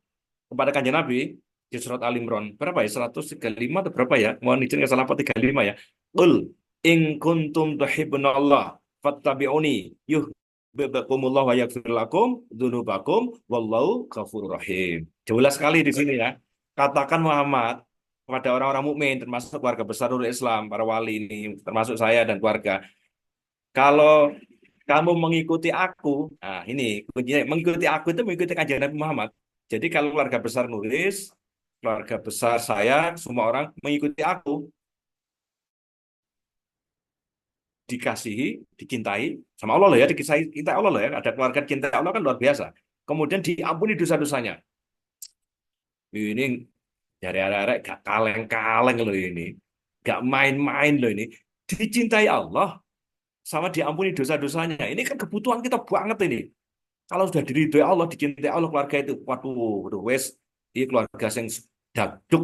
kepada kanjeng Nabi, di surat Al-Imran, berapa ya? 135 atau berapa ya? Mohon izin, nggak salah apa 35 ya. Qul in kuntum tuhibbunallah fattabi'uni yuhibbukumullah wa yaghfir lakum dzunubakum wallahu ghafurur rahim. Jelas sekali di sini ya. Katakan Muhammad kepada orang-orang mukmin termasuk keluarga besar Nurul Islam, para wali ini, termasuk saya dan keluarga. Kalau kamu mengikuti aku, nah ini kuncinya, mengikuti aku itu mengikuti kanjeng Nabi Muhammad. Jadi kalau keluarga besar Nuris, keluarga besar saya, semua orang mengikuti aku, dikasihi, dicintai sama Allah loh ya, dikasihi cinta Allah loh ya. Ada keluarga cinta Allah kan luar biasa. Kemudian diampuni dosa-dosanya. Ini dari arek gak kaleng-kaleng loh ini. Gak main-main loh ini. Dicintai Allah sama diampuni dosa-dosanya. Ini kan kebutuhan kita banget ini. Kalau sudah diridhoi Allah, dicintai Allah keluarga itu, waduh, wes, ini keluarga yang jaduk,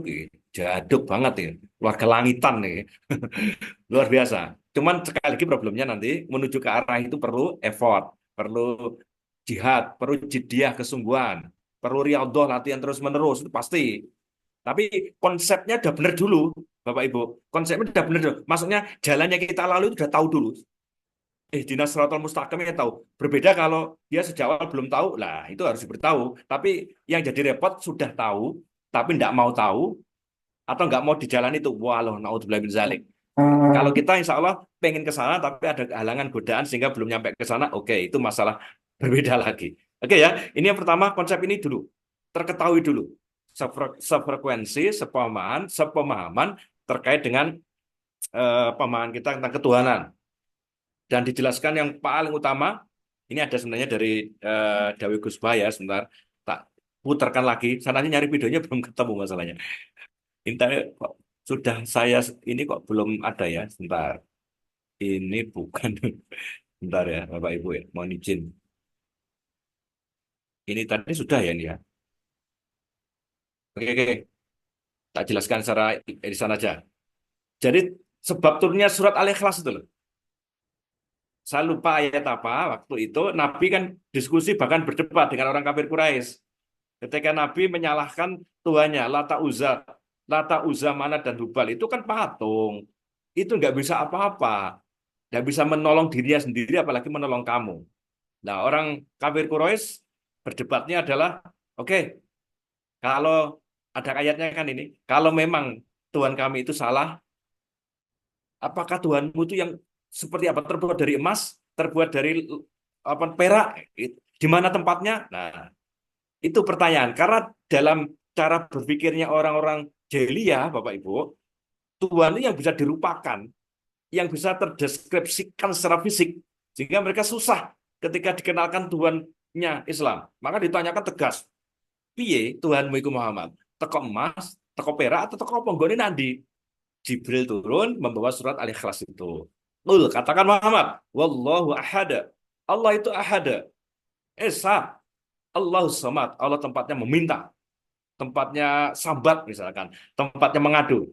jaduk banget ya, keluarga langitan nih, luar biasa. Cuman sekali lagi problemnya nanti menuju ke arah itu perlu effort, perlu jihad, perlu jiddiyah, kesungguhan, perlu riyadhah, latihan terus-menerus, itu pasti. Tapi konsepnya udah benar dulu, Bapak Ibu. Konsepnya udah benar dulu. Maksudnya jalannya kita lalu itu udah tahu dulu. Dinas Siratal Mustaqimnya tahu. Berbeda kalau dia sejak awal belum tahu, lah itu harus diberitahu. Tapi yang jadi repot sudah tahu, tapi tidak mau tahu, atau nggak mau di jalan itu. Walau naudzubillah min zalik. Kalau kita insya Allah pengen ke sana, tapi ada halangan godaan sehingga belum nyampe ke sana, oke, itu masalah berbeda lagi. Oke ya, ini yang pertama konsep ini dulu. Terketahui dulu. Sefrekuensi, sepemahaman terkait dengan pemahaman kita tentang ketuhanan. Dan dijelaskan yang paling utama, ini ada sebenarnya dari Dawi Gus Bah ya, sebentar. Tak putarkan lagi, sananya nyari videonya belum ketemu masalahnya. Intinya kok sudah saya, ini kok belum ada ya, sebentar. Ini bukan, sebentar ya Bapak Ibu ya, mohon izin. Ini tadi sudah ya ini ya. Oke, tak jelaskan secara irisan aja. Jadi sebab turunnya surat Al-Ikhlas itu loh. Saya lupa ayat apa waktu itu Nabi kan diskusi bahkan berdebat dengan orang kafir Quraisy. Ketika Nabi menyalahkan Tuhannya, Lata Uzza, Manat dan Hubal itu kan patung. Itu nggak bisa apa-apa. Nggak bisa menolong dirinya sendiri apalagi menolong kamu. Nah, orang kafir Quraisy berdebatnya adalah, oke, kalau ada ayatnya kan ini, kalau memang Tuhan kami itu salah, apakah Tuhanmu itu yang seperti apa? Terbuat dari emas, terbuat dari apa perak, di mana tempatnya? Nah, itu pertanyaan. Karena dalam cara berpikirnya orang-orang jahiliyah, Bapak Ibu, Tuhan itu yang bisa dirupakan, yang bisa terdeskripsikan secara fisik, sehingga mereka susah ketika dikenalkan Tuhannya Islam. Maka ditanyakan tegas, piye Tuhanmu itu Muhammad? Teko emas, teko perak, atau teko apa? Nggone nandi? Jibril turun membawa surat Al-Ikhlas itu. Qul, katakan Muhammad, wallahu ahada. Allah itu ahada. Esa. Allahus samad. Allah tempatnya meminta. Tempatnya sambat misalkan. Tempatnya mengadu.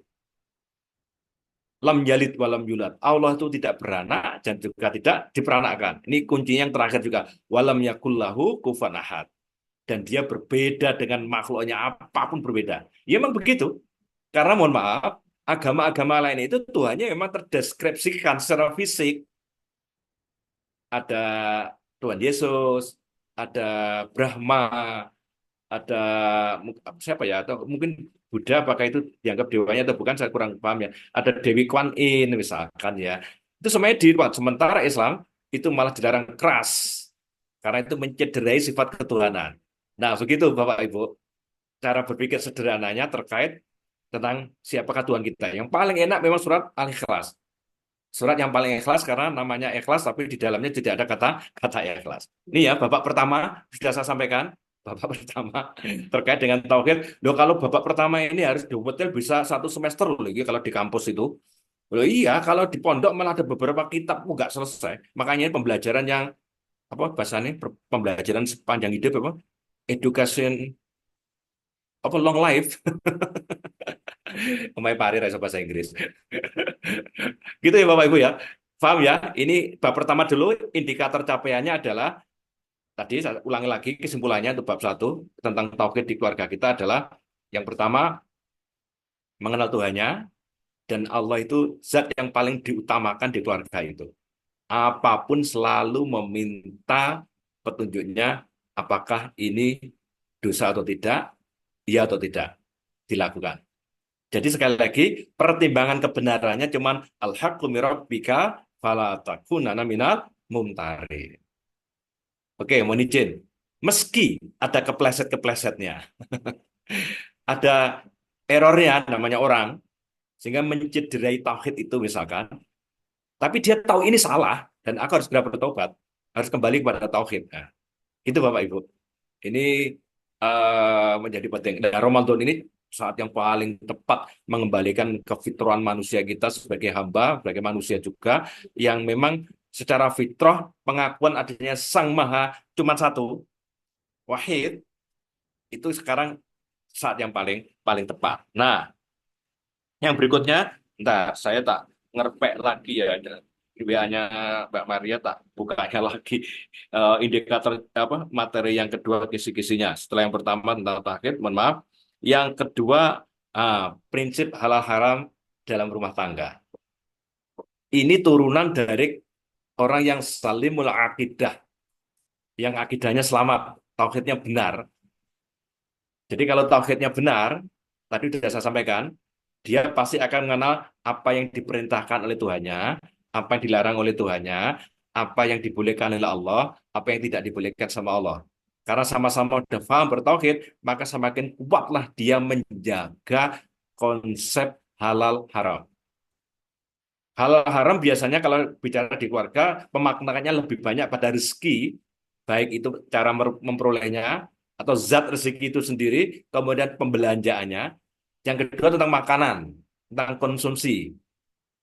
Lam yalid walam yulad. Allah itu tidak beranak dan juga tidak diperanakkan. Ini kunci yang terakhir juga. Walam yakullahu kufuwan ahad. Dan dia berbeda dengan makhluknya apapun berbeda. Ya memang begitu. Karena mohon maaf, agama-agama lain itu Tuhannya memang terdeskripsikan secara fisik. Ada Tuhan Yesus, ada Brahma, ada siapa ya? Atau mungkin Buddha, apakah itu dianggap dewanya atau bukan? Saya kurang paham ya. Ada Dewi Kwan Yin misalkan ya. Itu semuanya dibuat. Sementara Islam itu malah dilarang keras karena itu mencederai sifat ketuhanan. Nah, begitu Bapak Ibu. Cara berpikir sederhananya terkait tentang siapakah Tuhan kita. Yang paling enak memang surat Al-Ikhlas. Surat yang paling ikhlas karena namanya ikhlas tapi di dalamnya tidak ada kata ikhlas. Ini ya babak pertama sudah saya sampaikan. Babak pertama terkait dengan tauhid. Loh, kalau babak pertama ini harus diobatin bisa 1 semester loh lagi kalau di kampus itu. Loh iya, kalau di pondok malah ada beberapa kitab nggak selesai. Makanya ini pembelajaran yang apa bahasanya pembelajaran sepanjang hidup apa? Education apa long life. Kemai pari rasa bahasa Inggris. Gitu ya Bapak Ibu ya. Paham ya? Ini bab pertama dulu, indikator capaiannya adalah, tadi saya ulangi lagi kesimpulannya untuk bab 1, tentang tauhid di keluarga kita adalah, yang pertama, mengenal Tuhannya, dan Allah itu zat yang paling diutamakan di keluarga itu. Apapun selalu meminta petunjuknya, apakah ini dosa atau tidak, iya atau tidak, dilakukan. Jadi sekali lagi, pertimbangan kebenarannya cuman al-haqqu min rabbika fala takunanna minal mumtarin. Oke, mohon izin. Meski ada kepleset-keplesetnya, ada errornya namanya orang, sehingga mencederai tauhid itu misalkan, tapi dia tahu ini salah, dan aku harus segera bertobat, harus kembali kepada tauhid. Nah, itu Bapak Ibu. Ini menjadi penting. Dan Ramadan ini saat yang paling tepat mengembalikan kefitrahan manusia kita sebagai hamba, sebagai manusia juga, yang memang secara fitrah pengakuan adanya Sang Maha cuma satu, wahid, itu sekarang saat yang paling paling tepat. Nah, yang berikutnya, entar saya tak ngerpek lagi ya, di WA-nya Mbak Maria tak bukanya lagi indikator apa materi yang kedua kisi-kisinya. Setelah yang pertama tentang tauhid, mohon maaf. Yang kedua, prinsip halal haram dalam rumah tangga. Ini turunan dari orang yang salimul akidah, yang akidahnya selamat, tauhidnya benar. Jadi kalau tauhidnya benar, tadi sudah saya sampaikan, dia pasti akan mengenal apa yang diperintahkan oleh Tuhannya, apa yang dilarang oleh Tuhannya, apa yang dibolehkan oleh Allah, apa yang tidak dibolehkan sama Allah. Karena sama-sama sudah paham bertauhid, maka semakin kuatlah dia menjaga konsep halal haram. Halal haram biasanya kalau bicara di keluarga, pemaknaannya lebih banyak pada rezeki, baik itu cara memperolehnya, atau zat rezeki itu sendiri, kemudian pembelanjaannya. Yang kedua tentang makanan, tentang konsumsi.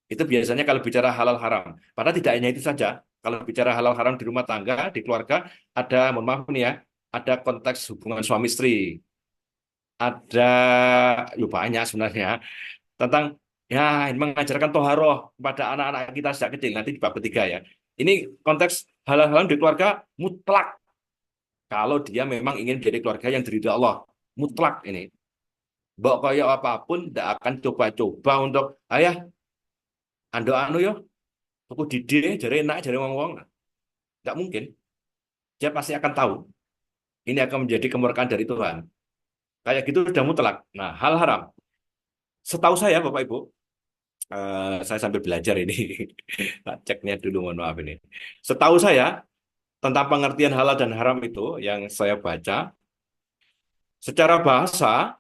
Itu biasanya kalau bicara halal haram. Padahal tidak hanya itu saja. Kalau bicara halal haram di rumah tangga, di keluarga, ada, mohon maaf nih ya, ada konteks hubungan suami istri. Ada, ya banyak sebenarnya, tentang ya mengajarkan toharoh kepada anak-anak kita sejak kecil. Nanti di bab ketiga ya. Ini konteks halal haram di keluarga mutlak. Kalau dia memang ingin jadi keluarga yang diridhoi Allah. Mutlak ini. Mbok kaya apapun tidak akan coba-coba untuk ayah anu yo aku didik jare enak jare wong-wong. Tidak mungkin. Dia pasti akan tahu ini akan menjadi kemurkaan dari Tuhan. Kayak gitu sudah mutlak. Nah, hal haram. Setahu saya Bapak Ibu, saya sambil belajar ini. Tak ceknya dulu, mohon maaf ini. Setahu saya tentang pengertian halal dan haram itu yang saya baca, secara bahasa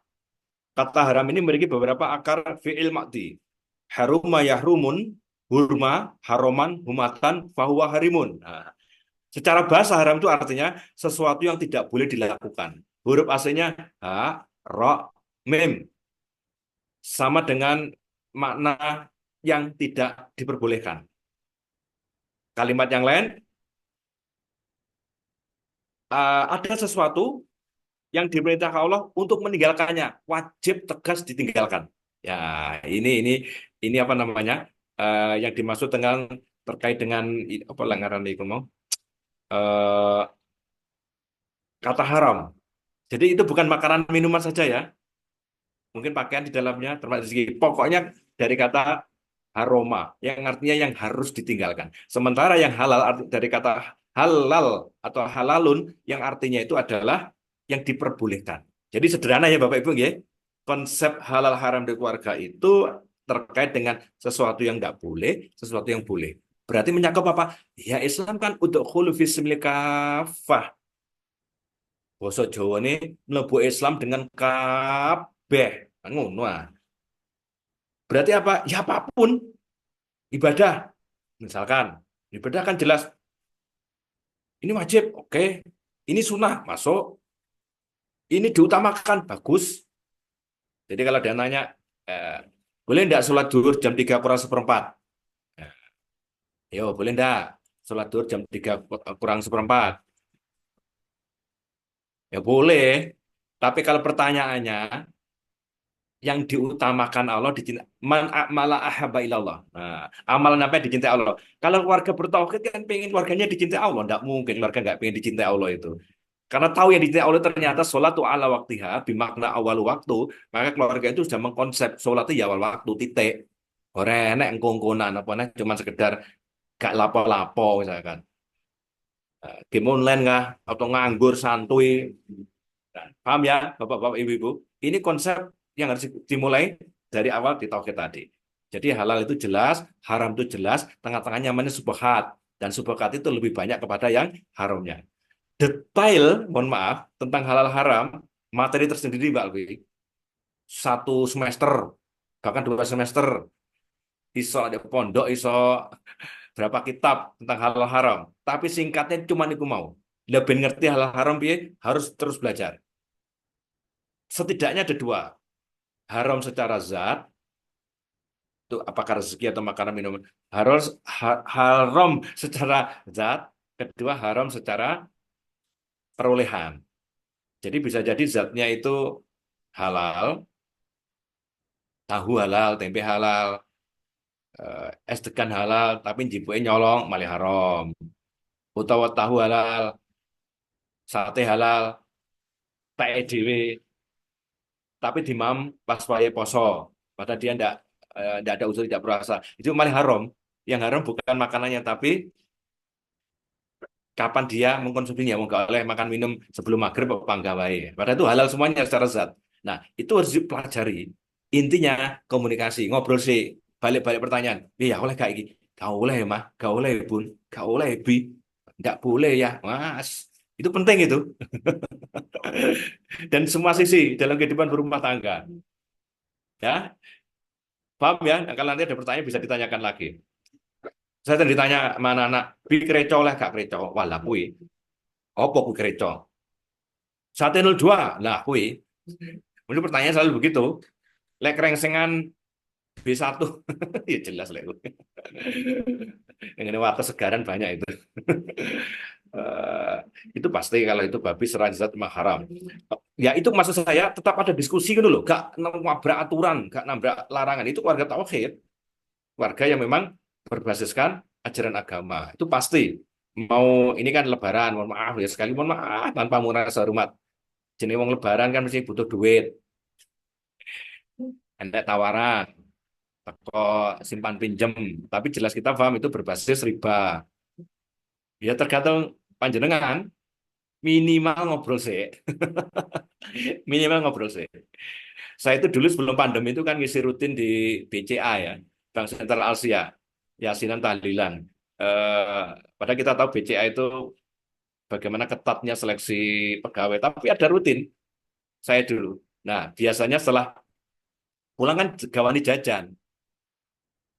kata haram ini memiliki beberapa akar fi'il ma'di. Haruma yahrumun, hurma, haroman, humatan, fahuwa harimun. Nah, secara bahasa haram itu artinya sesuatu yang tidak boleh dilakukan. Huruf aslinya ha, ro, mim. Sama dengan makna yang tidak diperbolehkan. Kalimat yang lain, ada sesuatu yang diperintahkan Allah untuk meninggalkannya, wajib tegas ditinggalkan. Ya, ini apa namanya? Yang dimaksud dengan terkait dengan apa langgaran itu mau eh, kata haram. Jadi itu bukan makanan minuman saja ya. Mungkin pakaian di dalamnya termasuk rezeki. Pokoknya dari kata aroma yang artinya yang harus ditinggalkan. Sementara yang halal dari kata halal atau halalun yang artinya itu adalah yang diperbolehkan. Jadi sederhana ya Bapak Ibu ya. Konsep halal haram di keluarga itu terkait dengan sesuatu yang nggak boleh, sesuatu yang boleh. Berarti mencakup apa? Ya Islam kan untuk khulufismil kafah. Basa Jawa ini mlebu Islam dengan kabeh. Kan ngono ah. Berarti apa? Ya apapun ibadah. Misalkan ibadah kan jelas ini wajib, oke. Ini sunnah, masuk. Ini diutamakan, bagus. Jadi kalau dia nanya, eh, boleh enggak sholat zuhur jam 3 kurang seperempat? Nah, yo, boleh enggak sholat zuhur jam 3 kurang seperempat? Ya boleh. Tapi kalau pertanyaannya, yang diutamakan Allah dicintai man amala ahabba ilallah. Nah, amalan apa yang dicintai Allah? Kalau keluarga bertauhid kan pengen keluarganya dicintai Allah, enggak mungkin keluarga enggak pengen dicintai Allah itu. Karena tahu yang dicintai Allah ternyata sholatu ala waktiha bimakna awal waktu, maka keluarga itu sudah mengkonsep sholat itu ya awal waktu titik. Ora enek engko-engkonan apa nek cuma sekedar gak lapo-lapo misalkan. Game online kah atau nganggur santuy. Nah, paham ya, Bapak-bapak, Ibu-ibu? Ini konsep yang harus dimulai dari awal di tauhid tadi. Jadi halal itu jelas, haram itu jelas, tengah-tengahnya namanya subhat. Dan subhat itu lebih banyak kepada yang haramnya. Detail, mohon maaf, tentang halal haram, materi tersendiri, Mbak Alwi. 1 semester, bahkan 2 semester, iso ada pondok, iso berapa kitab tentang halal haram. Tapi singkatnya cuma niku mau. Lebih ngerti halal haram, harus terus belajar. Setidaknya ada 2. Haram secara zat, itu apakah rezeki atau makanan minuman. Haram secara zat, kedua haram secara perolehan. Jadi bisa jadi zatnya itu halal, tahu halal, tempe halal, es degan halal, tapi jibuke nyolong malah haram. Utawa tahu halal, sate halal, teke dhewe, tapi dimam pas wayahe poso. Padahal dia ndak ada unsur tidak puasa. Itu malah haram. Yang haram bukan makanannya, tapi kapan dia mengkonsumsinya. Mau nggak oleh makan minum sebelum maghrib apa enggak wae. Padahal itu halal semuanya secara zat. Nah, itu harus dipelajari. Intinya komunikasi, ngobrol sih. Balik-balik pertanyaan. Iya, oleh kayak gini. Gak boleh ya, Mah. Gak boleh, Bun. Gak boleh, Bi. Nggak boleh ya, Mas. Itu penting itu. Dan semua sisi dalam kehidupan berumah tangga. Ya, paham ya? Nah, kalau nanti ada pertanyaan bisa ditanyakan lagi. Saya tadi ditanya mana anak, Bi kreco lah gak kreco. Walah kui. Apa kui kreco? 102. Lah kui. Mungkin pertanyaan selalu begitu. Lek rengsengan B1. Ya jelas lah. Yang ini waktu segaran banyak itu. Eh, itu pasti kalau itu babi seranjat haram. Ya itu maksud saya tetap ada diskusi gitu loh. Gak nabrak aturan, gak nabrak larangan. Itu warga tauhid. Warga yang memang berbasiskan ajaran agama. Itu pasti. Mau ini kan lebaran, mohon maaf ya sekali, mohon maaf tanpa merasa hormat. Jenis wong lebaran kan mesti butuh duit. Ada tawaran, teko simpan pinjem. Tapi jelas kita paham itu berbasis riba. Ya tergantung panjenengan minimal ngobrol sih. Minimal ngobrol sih. Saya itu dulu sebelum pandemi itu kan ngisi rutin di BCA ya, Bank Sentral Asia, Yasinan Tahlilan. Eh, Padahal kita tahu BCA itu bagaimana ketatnya seleksi pegawai, tapi ada rutin saya dulu. Nah, biasanya setelah pulang kan gawani jajan.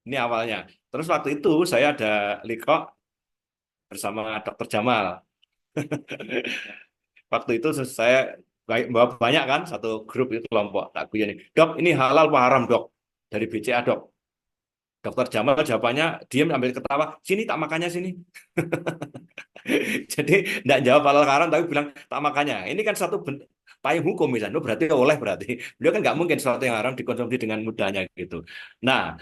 Ini awalnya. Terus waktu itu saya ada liko bersama Dokter Jamal. Waktu itu saya bawa banyak kan satu grup itu kelompok tak guyon. Dok, ini halal apa haram, Dok? Dari BCA, Dok. Dokter Jamal jawabannya diam ambil ketawa, sini tak makannya sini. Jadi tidak jawab halal haram tapi bilang tak makannya. Ini kan satu payung hukum misalnya, berarti oleh berarti. Beliau kan nggak mungkin sesuatu yang haram dikonsumsi dengan mudahnya gitu. Nah,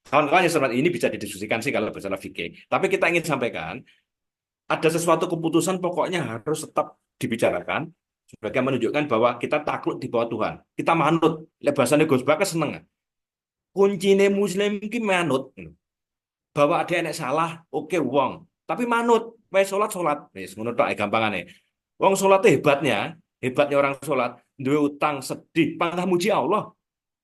kawan-kawan yang seperti ini bisa didiskusikan sih kalau bicara fikih. Tapi kita ingin sampaikan, ada sesuatu keputusan pokoknya harus tetap dibicarakan sebagai menunjukkan bahwa kita takluk di bawah Tuhan. Kita manut. Bahasanya Gus Bakar seneng. Kuncine muslim ki manut. Bahwa ada yang salah, oke wong. Tapi manut, wae salat salat. Wis ngono tok gampangane. Wong salat hebatnya orang salat, duwe utang sedih, pangah muji Allah.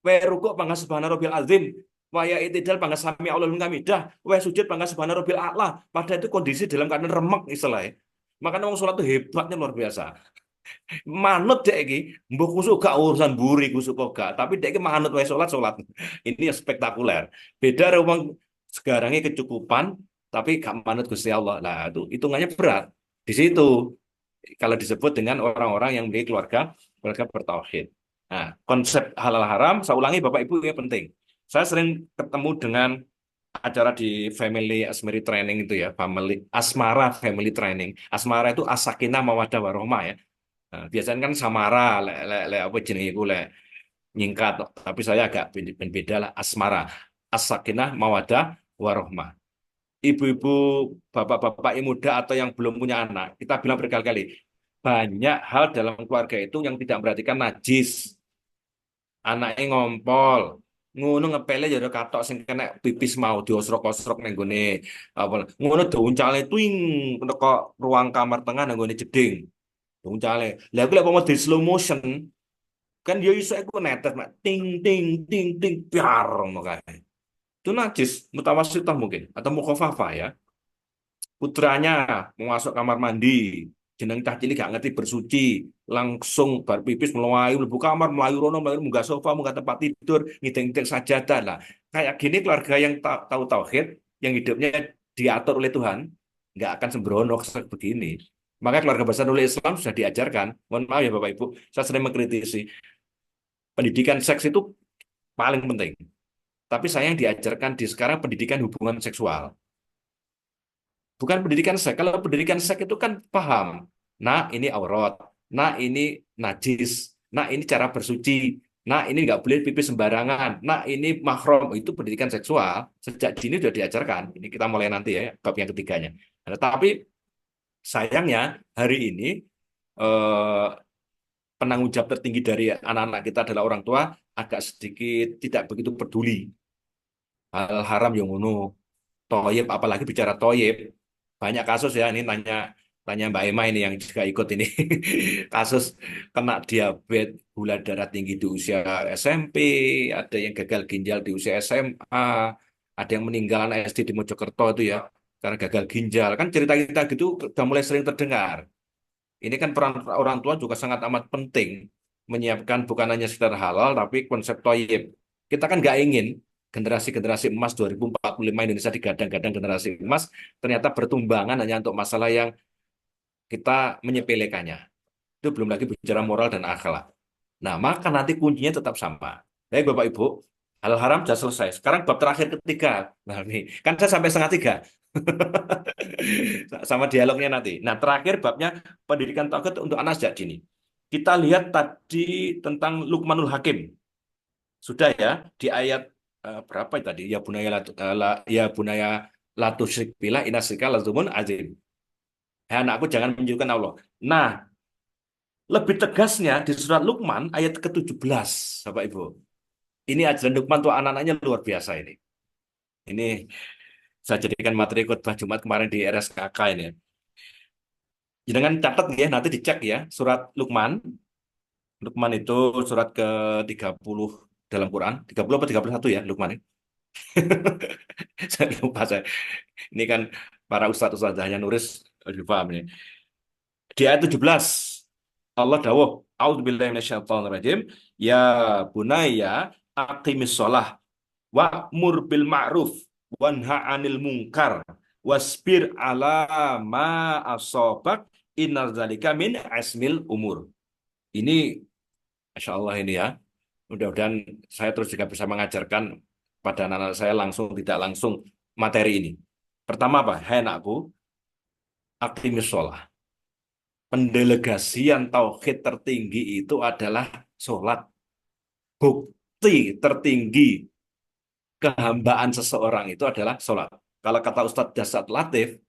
Wae rukuk pangah subhana rabbil azim. Waya itidal pangah sami Allah hamidah. Wae sujud pangah subhana rabbil a'la. Padahal itu kondisi dalam keadaan remek istilahnya. Makanya wong salat itu hebatnya luar biasa. Manut dek iki, mbok kusuk gak urusan buri kusuk kok gak, tapi dek iki manut wae salat salat. Ini yang spektakuler. Beda rumang sekarangnya kecukupan tapi gak manut Gusti Allah. Nah, itu hitungannya berat. Di situ kalau disebut dengan orang-orang yang memiliki keluarga bertauhid. Nah, konsep halal haram, saya ulangi Bapak Ibu ya penting. Saya sering ketemu dengan acara di Family Asmari Training itu ya, Asmara Family Training. Asmara itu As-Sakinah Mawaddah Warahmah ya. Nah, biasanya kan Samara, apa jenis itu nyingkat, tapi saya agak beda lah Asmara, As-Sakinah Mawaddah Warahmah. Ibu-ibu, bapak-bapak yang muda atau yang belum punya anak, kita bilang berkali-kali, banyak hal dalam keluarga itu yang tidak memperhatikan najis, anaknya ngompol, ngono ngepele ya udah katok sing kena pipis mau diosrok-osrok nang gone apa ngono diuncale twing kok ruang kamar tengah nang gone jeding. Diuncale. Lah aku lek mau di slow motion kan dia iso aku netes mak ting ting ting ting piar ngono kae. Itu najis mutawasitah mungkin atau mukhafafah ya. Putranya mau masuk kamar mandi, jeneng cah cilik gak ngerti bersuci, langsung bar pipis melayu mlebu kamar, melayu rono, melayu munggah sofa, munggah tempat tidur, ngideng-ngideng sajadah lah. Kayak gini keluarga yang tahu tauhid, yang hidupnya diatur oleh Tuhan, nggak akan sembrono begini. Makanya keluarga besar oleh Islam sudah diajarkan. Mohon maaf ya Bapak Ibu, saya sering mengkritisi. Pendidikan seks itu paling penting. Tapi saya yang diajarkan di sekarang pendidikan hubungan seksual. Bukan pendidikan seks. Kalau pendidikan seks itu kan paham. Nah, ini aurat. Nah, ini najis. Nah, ini cara bersuci. Nah, ini nggak boleh pipis sembarangan. Nah, ini mahram. Itu pendidikan seksual. Sejak dini sudah diajarkan. Ini kita mulai nanti ya, bab yang ketiganya. Nah, tapi sayangnya hari ini eh, penanggung jawab tertinggi dari anak-anak kita adalah orang tua agak sedikit tidak begitu peduli. Hal haram yang ngono. Toyib, apalagi bicara toyib. Banyak kasus ya, ini tanya tanya Mbak Ema ini yang juga ikut ini. Kasus kena diabetes, gula darah tinggi di usia SMP, ada yang gagal ginjal di usia SMA, ada yang meninggal anak SD di Mojokerto itu ya, karena gagal ginjal. Kan cerita-cerita gitu udah mulai sering terdengar. Ini kan peran orang tua juga sangat amat penting. Menyiapkan bukan hanya sekedar halal, tapi konsep toyib. Kita kan nggak ingin generasi-generasi emas 2045 Indonesia digadang-gadang generasi emas, ternyata bertumbangan hanya untuk masalah yang kita menyepelekannya. Itu belum lagi bicara moral dan akhlak. Nah, maka nanti kuncinya tetap sama. Baik Bapak Ibu, hal haram sudah selesai. Sekarang bab terakhir ketiga. Nah, ini kan saya sampai setengah tiga. Sama dialognya nanti. Nah, terakhir babnya pendidikan tauhid untuk anak sejak dini. Kita lihat tadi tentang Luqmanul Hakim. Sudah ya di ayat berapa tadi? Ya bunaya ya bunaya la tusyrik billah innasyirka lazumun azim. Ya anakku jangan menunjukkan Allah. Nah, lebih tegasnya di surat Luqman ayat ke-17, Bapak Ibu. Ini ajaran Luqman untuk anak-anaknya luar biasa ini. Ini saya jadikan materi khutbah Jumat kemarin di RSKK ini. Jangan catat ya, nanti dicek ya. Surat Luqman. Luqman itu surat ke-30 dalam Quran. 30 apa 31 ya Luqman ini? Saya lupa saya. Ini kan para ustadz-ustadz hanya nulis lebih paham ini. Di ayat 17 Allah dawuh, A'udzubillahi minasyaitonirrajim, ya bunayya aqimis shalah wa'mur bil ma'ruf wanha 'anil munkar wasbir ala ma asabak innal zalika min asmil umur. Ini Masya Allah ini ya. Mudah-mudahan saya terus juga bisa mengajarkan pada anak-anak saya langsung tidak langsung materi ini. Pertama apa? Hai anakku, aqimis sholah. Pendelegasian tauhid tertinggi itu adalah sholat. Bukti tertinggi kehambaan seseorang itu adalah sholat. Kalau kata Ustadz Jasad Latif,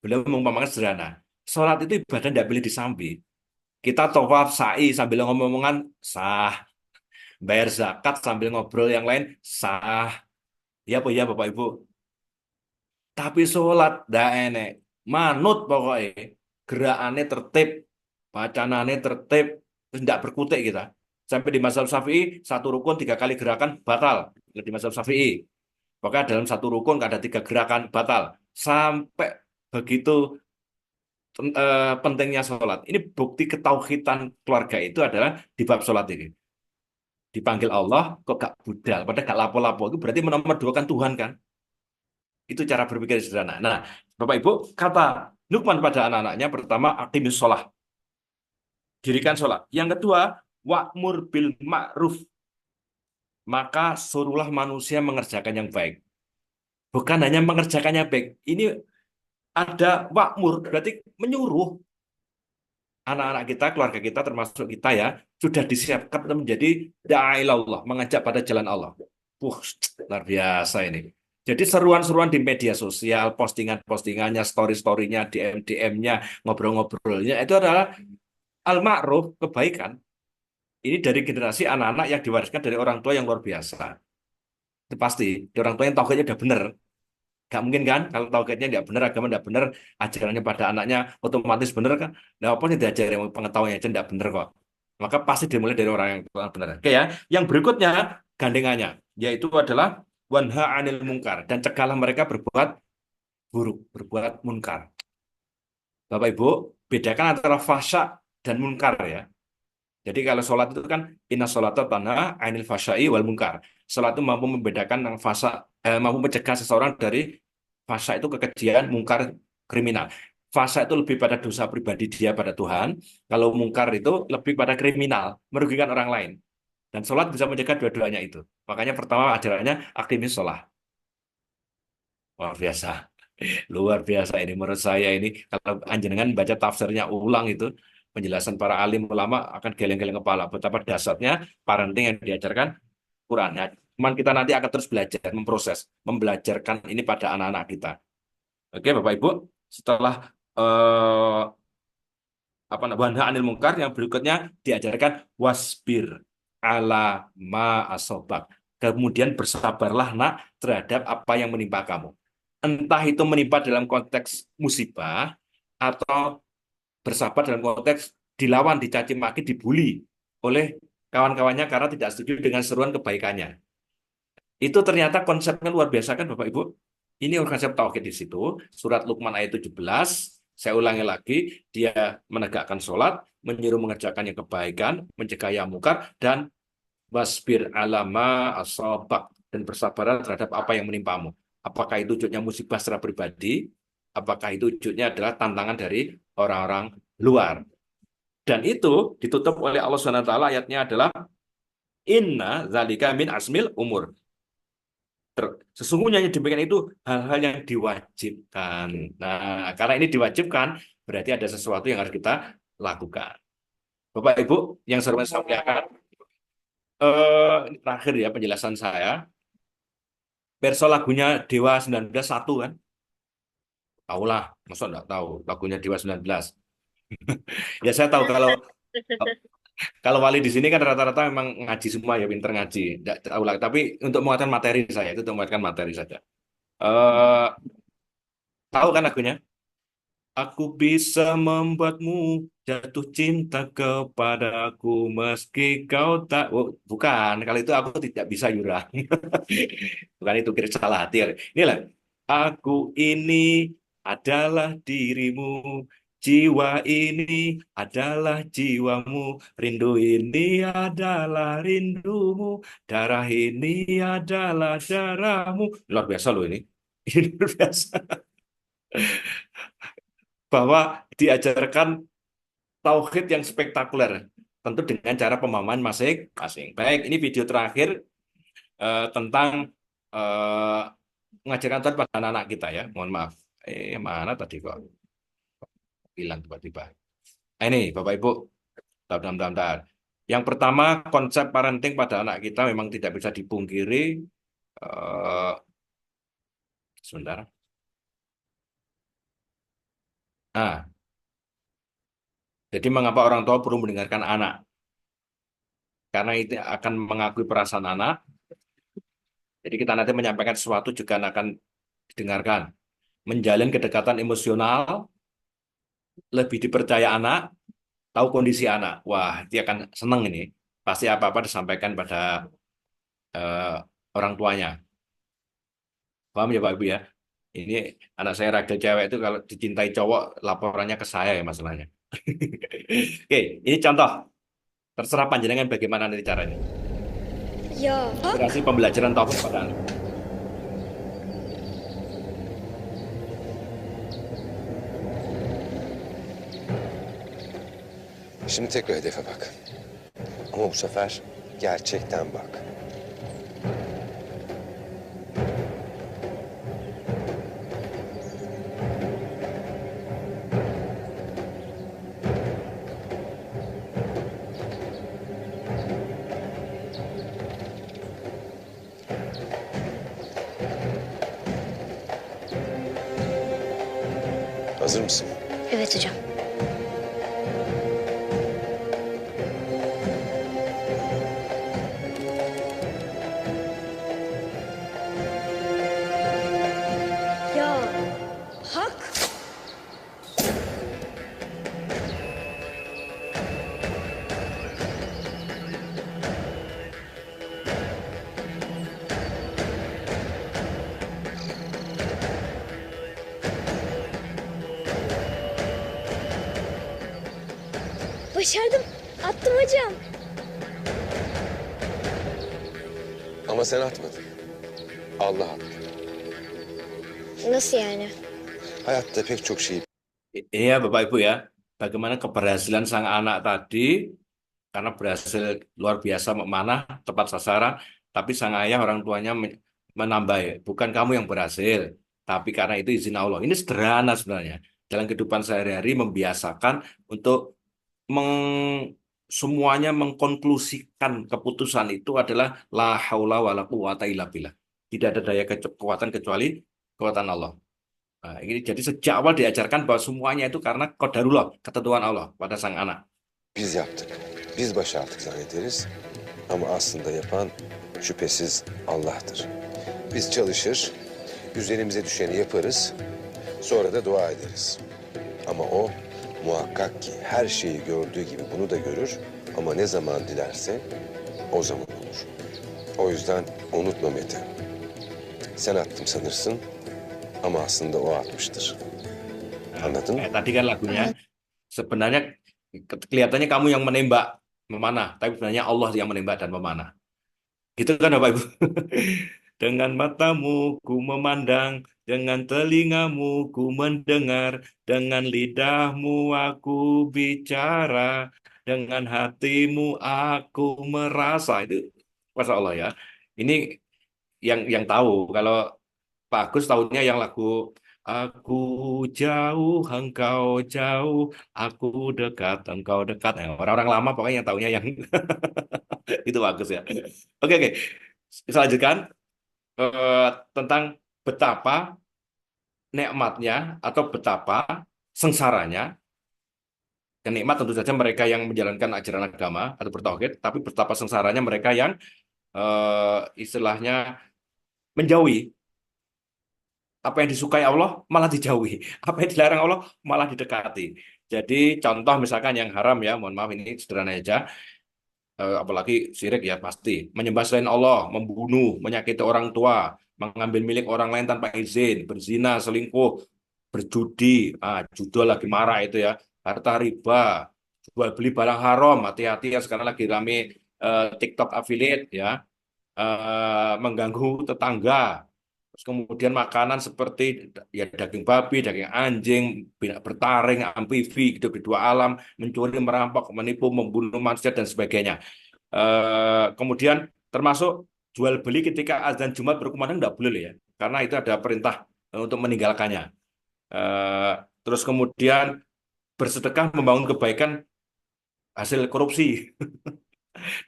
beliau mengumpamakan sederhana. Sholat itu ibadah tidak boleh disambi. Kita tawaf, sa'i sambil ngomong-ngomongan, sah. Bayar zakat sambil ngobrol yang lain, sah. Ya apa ya Bapak Ibu? Tapi sholat, dah enek. Manut pokoknya. Gerakannya tertib, bacanannya tertib, terus tidak berkutik kita. Sampai di mazhab Syafi'i, satu rukun 3 kali gerakan batal. Di mazhab Syafi'i. Pokoknya dalam satu rukun ada 3 gerakan batal. Sampai begitu pentingnya sholat. Ini bukti ketauhidan keluarga itu adalah di bab sholat ini. Dipanggil Allah, kok gak budal, padahal gak lapo-lapo. Itu berarti menomorduakan Tuhan kan? Itu cara berpikir sederhana. Nah, Bapak Ibu, kata Luqman pada anak-anaknya, pertama, aqimis sholah. Dirikan sholat. Yang kedua, wa'mur bil ma'ruf. Maka suruhlah manusia mengerjakan yang baik. Bukan hanya mengerjakan yang baik. Ini ada wa'mur, berarti menyuruh. Anak-anak kita, keluarga kita, termasuk kita ya, sudah disiapkan untuk menjadi da'ilallah, mengajak pada jalan Allah. Luar biasa ini. Jadi seruan-seruan di media sosial, postingan-postingannya, story-storynya, DM-DM-nya, ngobrol-ngobrolnya, itu adalah al-ma'ruf, kebaikan. Ini dari generasi anak-anak yang diwariskan dari orang tua yang luar biasa. Itu pasti, di orang tua yang tauhidnya udah benar. Gak mungkin kan, kalau tauhidnya nggak benar, agama nggak benar, ajarannya pada anaknya otomatis benar kan? Nah, apa sih diajarin pengetahuannya aja nggak benar kok. Maka pasti dimulai dari orang yang benar. Oke ya, yang berikutnya gandengannya, yaitu adalah wanha anil mungkar dan cegahlah mereka berbuat buruk, berbuat munkar. Bapak Ibu, bedakan antara fasya dan munkar ya. Jadi kalau sholat itu kan inna sholata tanha anil fasya'i wal munkar. Sholat itu mampu membedakan yang fasa, mampu mencegah seseorang dari fasa itu kekejian, mungkar kriminal. Fasa itu lebih pada dosa pribadi dia pada Tuhan. Kalau mungkar itu lebih pada kriminal, merugikan orang lain. Dan sholat bisa mencegah dua-duanya itu. Makanya pertama ajarannya aktivis sholat. Luar biasa. Luar biasa ini menurut saya ini. Kalau anjenengan baca tafsirnya ulang itu, penjelasan para alim ulama akan geleng-geleng kepala. Betapa dasarnya parenting yang diajarkan Quran. Nah, cuman kita nanti akan terus belajar, memproses, membelajarkan ini pada anak-anak kita. Oke, Bapak Ibu, setelah wanha anil mungkar, yang berikutnya diajarkan wasbir ala ma asobak. Kemudian bersabarlah nak terhadap apa yang menimpa kamu. Entah itu menimpa dalam konteks musibah atau bersabar dalam konteks dilawan, dicaci maki, dibully oleh kawan-kawannya karena tidak setuju dengan seruan kebaikannya. Itu ternyata konsepnya luar biasa kan Bapak Ibu. Ini konsep tauhid di situ. Surat Luqman ayat 17. Saya ulangi lagi, dia menegakkan sholat, menyuruh mengerjakan yang kebaikan, mencegah yang mungkar, dan wasbir alama asobak, dan bersabar terhadap apa yang menimpamu. Apakah itu wujudnya musibah secara pribadi, apakah itu wujudnya adalah tantangan dari orang-orang luar. Dan itu ditutup oleh Allah SWT, ayatnya adalah inna zalika min asmil umur. Sesungguhnya yang demikian itu hal-hal yang diwajibkan. Nah, karena ini diwajibkan, berarti ada sesuatu yang harus kita lakukan. Bapak Ibu, yang saya muliakan, ini terakhir ya penjelasan saya. Perso lagunya Dewa 19 kan? Tahu lah, masa enggak tahu lagunya Dewa 19. Ya saya tahu kalau wali di sini kan rata-rata memang ngaji semua ya, pinter ngaji. Enggak tahu lah, tapi untuk menguatkan materi saya itu untuk menguatkan materi saja. Tahu kan lagunya? Aku bisa membuatmu jatuh cinta kepadaku meski kau tak. Oh, bukan, kalau itu aku tidak bisa Yura. Bukan itu, kira salah hati. Inilah, aku ini adalah dirimu, jiwa ini adalah jiwamu, rindu ini adalah rindumu, darah ini adalah darahmu. Luar biasa loh ini. Ini luar biasa. Bahwa diajarkan tauhid yang spektakuler, tentu dengan cara pemahaman masing-masing. Baik, ini video terakhir tentang eh, mengajarkan Tuhan pada anak-anak kita ya. Mohon maaf. Mana tadi kok hilang tiba-tiba. Ini Bapak Ibu, bentar. Yang pertama, konsep parenting pada anak kita memang tidak bisa dipungkiri. eh, Sebentar. Nah, jadi mengapa orang tua perlu mendengarkan anak? Karena itu akan mengakui perasaan anak. Jadi kita nanti menyampaikan sesuatu juga akan didengarkan. Menjalin kedekatan emosional, lebih dipercaya anak, tahu kondisi anak. Wah, dia akan seneng ini. Pasti apa-apa disampaikan pada eh, orang tuanya. Paham ya Pak Ibu ya? Ini anak saya ragil cewek itu kalau dicintai cowok, laporannya ke saya ya masalahnya. Oke, ini contoh. Terserah panjenengan bagaimana nanti caranya. Ya, Inspirasi pembelajaran taufik pada anak. Şimdi tekrar hedefe bak. Ama bu sefer gerçekten bak. Hazır mısın? evet hocam. Ya, hak. Başardım. Attım hocam. Ama sen atmadın. Allah attı. Nasıl yani? Hayatta pek çok şey Ini ya Bapak Ibu ya, bagaimana keberhasilan sang anak tadi, karena berhasil luar biasa memanah, tepat sasaran, tapi sang ayah orang tuanya menambah, bukan kamu yang berhasil, tapi karena itu izin Allah. Ini sederhana sebenarnya. Dalam kehidupan sehari-hari membiasakan untuk semuanya mengkonklusikan keputusan itu adalah la haula wala quwata illa billah. Tidak ada daya kekuatan kecuali kekuatan Allah. Nah, ini jadi sejak awal diajarkan bahwa semuanya itu karena qadarullah, ketentuan Allah pada sang anak. biz yaptık. Biz başardık zannederiz. Ama aslında yapan şüphesiz Allah'tır. Biz çalışır, üzerimize düşeni yaparız, sonra da dua ederiz. Ama o muhakkak ki her şeyi gördüğü gibi bunu da görür ama ne zaman dilerse o zaman olur. O yüzden unutma Mete. Sen attım sanırsın ama aslında o atmıştır. Anladın mı? Tadi kan lagunya sebenarnya kelihatannya kamu yang menembak, memanah, tapi sebenarnya Allah yang menembak dan memanah. Gitu kan Bapak Ibu? Dengan matamu ku memandang, dengan telingamu ku mendengar, dengan lidahmu aku bicara, dengan hatimu aku merasa. Itu Masya Allah ya. Ini yang tahu. Kalau Pak Agus tahunya yang lagu Aku jauh, engkau jauh, aku dekat, engkau dekat. Nah, orang-orang lama pokoknya yang tahunya yang itu bagus ya. Oke. Saya lanjutkan tentang betapa nikmatnya atau betapa sengsaranya. Yang nikmat tentu saja mereka yang menjalankan ajaran agama atau bertauhid, tapi betapa sengsaranya mereka yang istilahnya menjauhi. Apa yang disukai Allah malah dijauhi. Apa yang dilarang Allah malah didekati. Jadi contoh misalkan yang haram ya, mohon maaf ini sederhana aja. Apalagi syirik ya pasti. Menyembah selain Allah, membunuh, menyakiti orang tua, mengambil milik orang lain tanpa izin, berzina, selingkuh, berjudi, judul lagi marah itu ya, harta riba, jual beli barang haram, hati-hati ya sekarang lagi rame TikTok affiliate ya, mengganggu tetangga. Terus kemudian makanan seperti ya daging babi, daging anjing, bertaring, amfibi, hidup di dua alam, mencuri, merampok, menipu, membunuh manusia dan sebagainya. Kemudian termasuk jual beli ketika azan Jumat berkumandang nggak boleh loh ya, karena itu ada perintah untuk meninggalkannya. Eh, Terus kemudian bersedekah membangun kebaikan hasil korupsi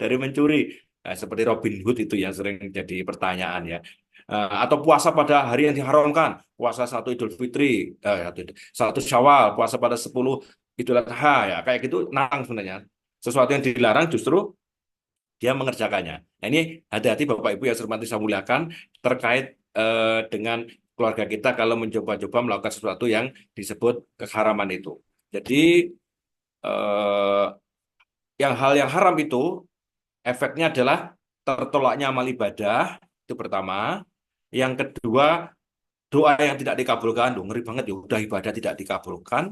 dari mencuri. Nah, seperti Robin Hood itu yang sering jadi pertanyaan ya. Atau puasa pada hari yang diharamkan, puasa satu Idul Fitri, satu Syawal, puasa pada 10 Idul Adha ya, kayak gitu nang sebenarnya. Sesuatu yang dilarang justru dia mengerjakannya. Nah, ini hati-hati Bapak Ibu yang hormati saya muliakan terkait dengan keluarga kita kalau mencoba-coba melakukan sesuatu yang disebut keharaman itu. Jadi eh, hal yang haram itu efeknya adalah tertolaknya amal ibadah, itu pertama. Yang kedua, doa yang tidak dikabulkan. Duh, ngeri banget ya, udah ibadah tidak dikabulkan.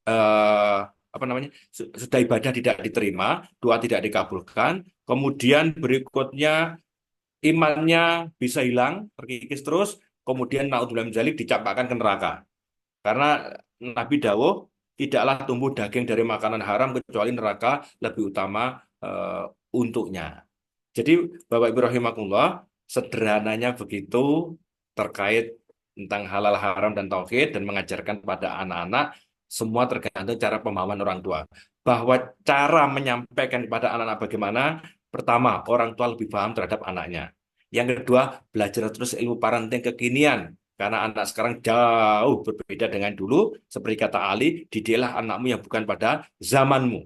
Eh, apa namanya? Sudah ibadah tidak diterima, doa tidak dikabulkan. Kemudian berikutnya imannya bisa hilang, terkikis terus. Kemudian naudzubillah min dzalik dicampakkan ke neraka. Karena Nabi dawuh, tidaklah tumbuh daging dari makanan haram kecuali neraka lebih utama eh, untuknya. Jadi Bapak Ibu rahimakumullah, sederhananya begitu terkait tentang halal haram dan tauhid dan mengajarkan pada anak-anak, semua tergantung cara pemahaman orang tua. Bahwa cara menyampaikan kepada anak-anak bagaimana, pertama, orang tua lebih paham terhadap anaknya. Yang kedua, belajar terus ilmu parenting kekinian. Karena anak sekarang jauh berbeda dengan dulu. Seperti kata Ali, didiklah anakmu yang bukan pada zamanmu.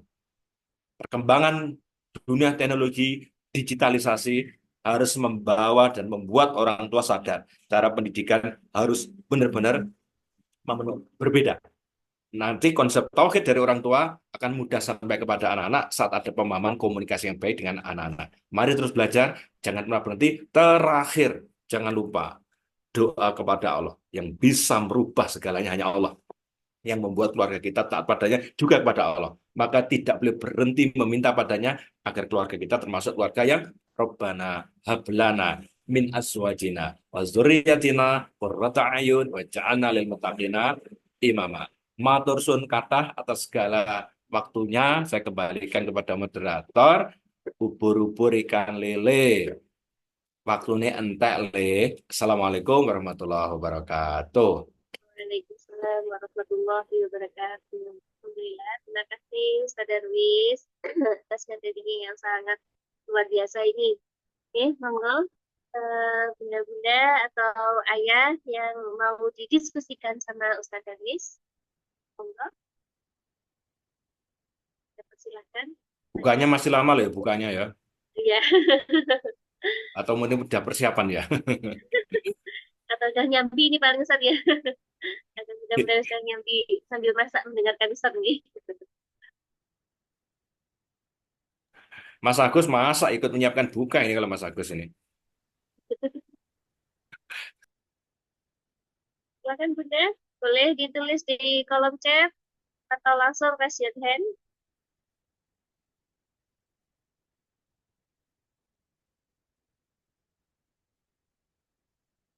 Perkembangan dunia teknologi, digitalisasi harus membawa dan membuat orang tua sadar. Cara pendidikan harus benar-benar berbeda. Nanti konsep tauhid dari orang tua akan mudah sampai kepada anak-anak saat ada pemahaman komunikasi yang baik dengan anak-anak. Mari terus belajar, jangan pernah berhenti. Terakhir, jangan lupa doa kepada Allah. Yang bisa merubah segalanya hanya Allah. Yang membuat keluarga kita taat padanya juga kepada Allah. Maka tidak boleh berhenti meminta padanya agar keluarga kita termasuk keluarga yang Rabbana hablana min aswajina wa dzurriyyatina qurrata a'yun waj'alna lil muttaqina imama. Matur suwun kathah atas segala waktunya. Saya kembalikan kepada moderator. Ubur-ubur ikan lele. Waktunya entek le. Assalamualaikum warahmatullahi wabarakatuh. Waalaikumsalam warahmatullahi wabarakatuh. Alhamdulillah, terima kasih Ustaz Darwis atas materi yang sangat luar biasa ini. Oke, monggo bunda-bunda atau ayah yang mau didiskusikan sama Ustaz Darwis. Monggo, silakan. Bukannya masih lama loh ya, bukannya ya. Iya. Atau mungkin udah persiapan ya. Atau udah nyambi ini paling Ustaz ya. Atau mudah-mudahan Ustaz nyambi sambil masak mendengarkan Ustaz nih. Mas Agus masa ikut menyiapkan buka ini kalau Mas Agus ini. Silakan Bunda, boleh ditulis di kolom chat atau langsung raise your hand.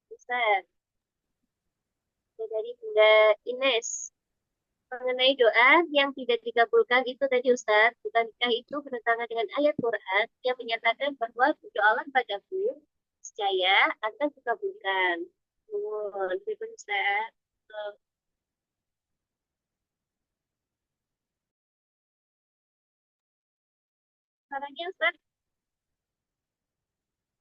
Bisa. Dari Bunda Ines. Mengenai doa yang tidak dikabulkan itu tadi Ustaz, bukankah itu bertentangan dengan ayat Quran yang menyatakan bahwa berdoalah padaku, niscaya akan dikabulkan. Oh, itu Ustaz. Suaranya Ustaz,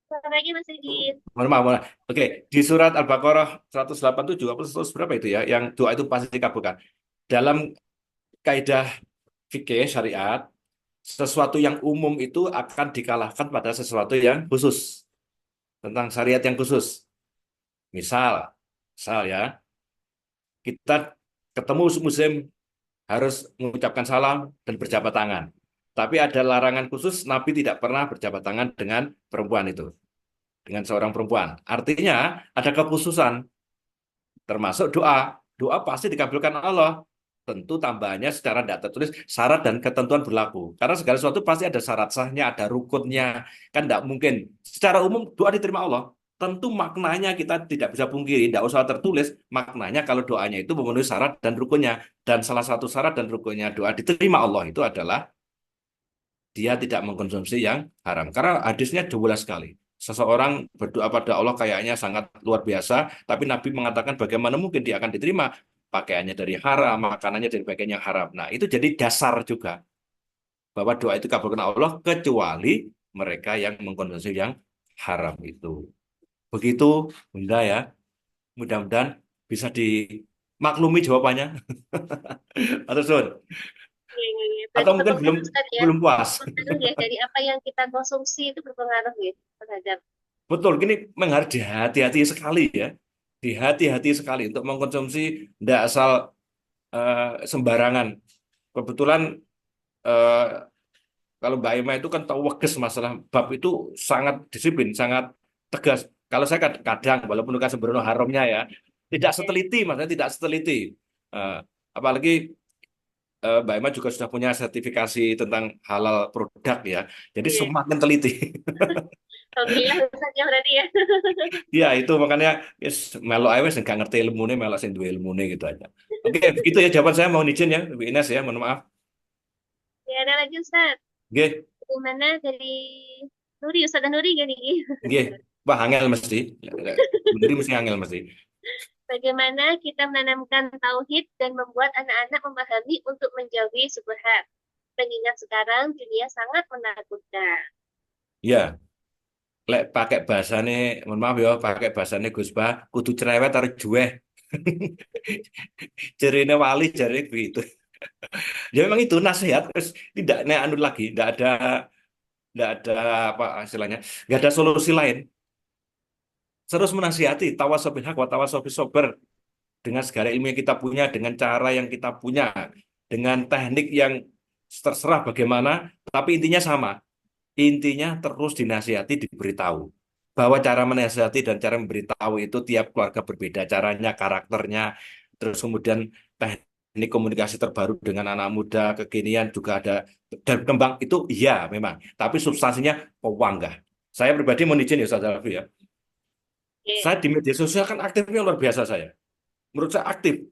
suaranya masih di... Mohon maaf, mohon maaf. Oke, di surat Al-Baqarah 187 apa 100 berapa itu ya, yang doa itu pasti dikabulkan. Dalam kaidah fikih syariat, sesuatu yang umum itu akan dikalahkan pada sesuatu yang khusus. Tentang syariat yang khusus. Misal ya, kita ketemu muslim harus mengucapkan salam dan berjabat tangan. Tapi ada larangan khusus, Nabi tidak pernah berjabat tangan dengan perempuan itu. Dengan seorang perempuan. Artinya ada kekhususan. Termasuk doa. Doa pasti dikabulkan Allah. Tentu tambahannya secara tidak tertulis syarat dan ketentuan berlaku. Karena segala sesuatu pasti ada syarat sahnya, ada rukunnya. Kan tidak mungkin. Secara umum doa diterima Allah. Tentu maknanya kita tidak bisa pungkiri, tidak usah tertulis. Maknanya kalau doanya itu memenuhi syarat dan rukunnya. Dan salah satu syarat dan rukunnya doa diterima Allah itu adalah dia tidak mengkonsumsi yang haram. Karena hadisnya jelas sekali. seseorang berdoa pada Allah kayaknya sangat luar biasa, tapi Nabi mengatakan bagaimana mungkin dia akan diterima pakaiannya dari haram, makanannya dari bagian yang haram. Nah, itu jadi dasar juga bahwa doa itu kabulkan Allah kecuali mereka yang mengkonsumsi yang haram itu. Begitu, Bunda ya. Mudah-mudahan bisa dimaklumi jawabannya. Atau Sun? Iya. Atau Berarti mungkin belum berpengaruh Ustaz ya. belum puas. Berpengaruh ya dari apa yang kita konsumsi itu berpengaruh ya terhadap. Betul, gini memang harus dihati-hati sekali ya. Dihati-hati sekali untuk mengkonsumsi tidak asal sembarangan. Kebetulan eh, kalau Mbak Ima itu kan tahu weges masalah bab itu sangat disiplin, sangat tegas. Kalau saya kadang, walaupun bukan sembrono haramnya ya, tidak Ya, seteliti, maksudnya tidak seteliti. Eh, apalagi Mbak Ima juga sudah punya sertifikasi tentang halal produk ya, jadi iya. semakin teliti. Alhamdulillah Ustaz ya berarti ya. Ya itu makanya yes, melo ae wis nggak ngerti ilmune, melo sing duwe ilmune gitu aja. Oke, begitu ya jawaban saya, mohon izin ya, Bu Ines ya, mohon maaf. Ya ada lagi Ustaz. Oke, Bagaimana dari Nuri, Ustaz Nuri gini. oke. Wah, angel mesti. Bener mesti angel mesti. Bagaimana kita menanamkan tauhid dan membuat anak-anak memahami untuk menjauhi subhat. Mengingat sekarang dunia sangat menakutkan. Ya, lek pakai bahasane, mohon maaf ya, pakai bahasane Gus Bah, kudu cerewet harus jueh. Cerine wali jari begitu. Ya memang itu nasihat, terus tidak nek anu lagi, tidak ada apa istilahnya, nggak ada solusi lain. Terus menasihati, tawasobil haq wa tawasobil sober dengan segala ilmu yang kita punya, dengan cara yang kita punya, dengan teknik yang terserah bagaimana, tapi intinya sama. Intinya terus dinasihati, diberitahu bahwa cara menasihati dan cara memberitahu itu tiap keluarga berbeda caranya, karakternya, terus kemudian teknik komunikasi terbaru dengan anak muda kekinian juga ada dan berkembang itu iya memang, tapi substansinya oh enggak. Saya pribadi mohon izin ya Ustaz Alfi ya. Oke. Saya di media sosial kan aktifnya luar biasa saya. Menurut saya aktif.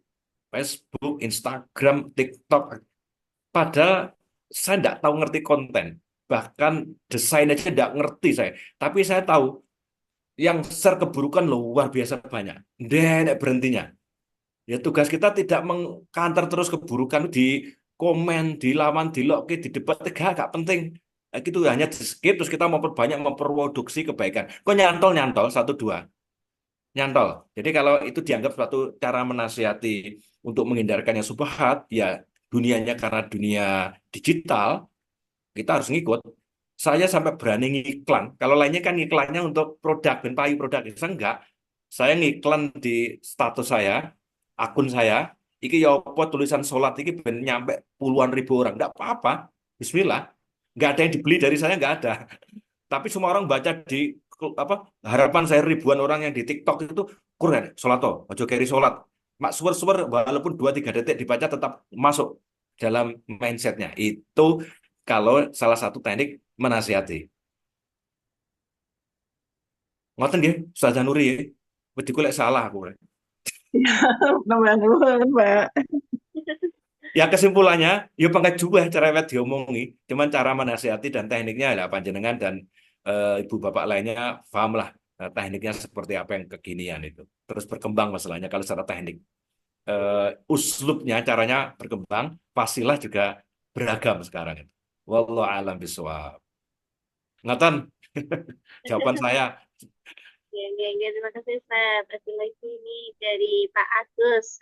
Facebook, Instagram, TikTok. Padahal saya tidak tahu ngerti konten. Bahkan desain aja tidak ngerti saya. Tapi saya tahu yang share keburukan luar biasa banyak. Nenek berhentinya. Ya tugas kita tidak mengkanter terus keburukan di komen, di lawan, di log, di debat. Gak penting. Nah, itu hanya di skip, terus kita memperbanyak, memproduksi kebaikan. Kok nyantol-nyantol, satu, dua. Nyantol. Jadi kalau itu dianggap suatu cara menasihati untuk menghindarkan yang subhat, ya dunianya karena dunia digital, kita harus ngikut. Saya sampai berani ngiklan. Kalau lainnya kan ngiklannya untuk produk, ben payu produk. Saya enggak. Saya ngiklan di status saya, akun saya, iki ya apa tulisan sholat, iki ben nyampe puluhan ribu orang. Enggak apa-apa. Bismillah. Enggak ada yang dibeli dari saya, enggak ada. Tapi semua orang baca di apa harapan saya ribuan orang yang di TikTok itu kurang sholat toh, ojo keri sholat. Mak suwer-suwer walaupun 2-3 detik dibaca tetap masuk dalam mindsetnya. Itu kalau salah satu teknik menasihati. Ngoten nggih, Ustaz Zanuri. Wedi kula salah aku. Nambah nuwun, Mbak. Ya kesimpulannya, ya pangkat juga cerewet diomongi. Cuman cara menasihati dan tekniknya lah panjenengan dan ibu bapak lainnya paham lah tekniknya seperti apa yang kekinian itu. Terus berkembang masalahnya kalau secara teknik. Uslubnya, caranya berkembang, pastilah juga beragam sekarang itu. Wallahu a'lam bishawab. Ngatan, jawaban saya. Ya, terima kasih Ustaz. Ada lagi ini dari Pak Agus.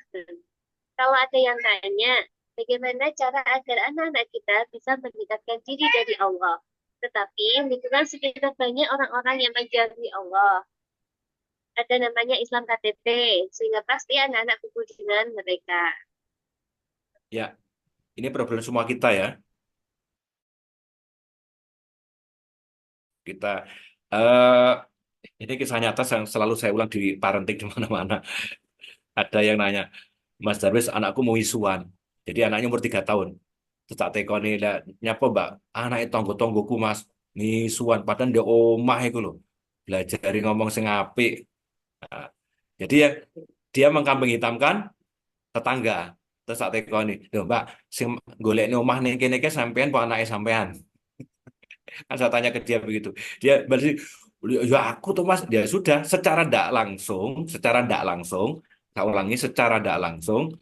Kalau ada yang tanya, bagaimana cara agar anak-anak kita bisa mendekatkan diri dari Allah? Tetapi lingkungan sekitar banyak orang-orang yang menjauhi Allah. Ada namanya Islam KTP, sehingga pasti anak-anak kumpul dengan mereka. Ya, ini problem semua kita ya. Kita eh ini kisah nyata yang selalu saya ulang di parenting di mana-mana. Ada yang nanya, Mas Darwis, anakku mau wisuan. Jadi anaknya umur 3 tahun. Terus tak tekoni, lah, nyapa mbak, anak itu tonggo-tonggoku mas, wisuan. Padahal dia omah itu loh. Belajar ngomong sing apik. Nah, jadi ya, dia mengkambing hitamkan tetangga. Terus tak tekoni, loh mbak, sing golek omah nih kene sampean, apa anaknya sampean? Kan saya tanya ke dia begitu. Dia berarti, Ya aku tuh Mas, ya sudah secara tidak langsung, saya ulangi secara tidak langsung,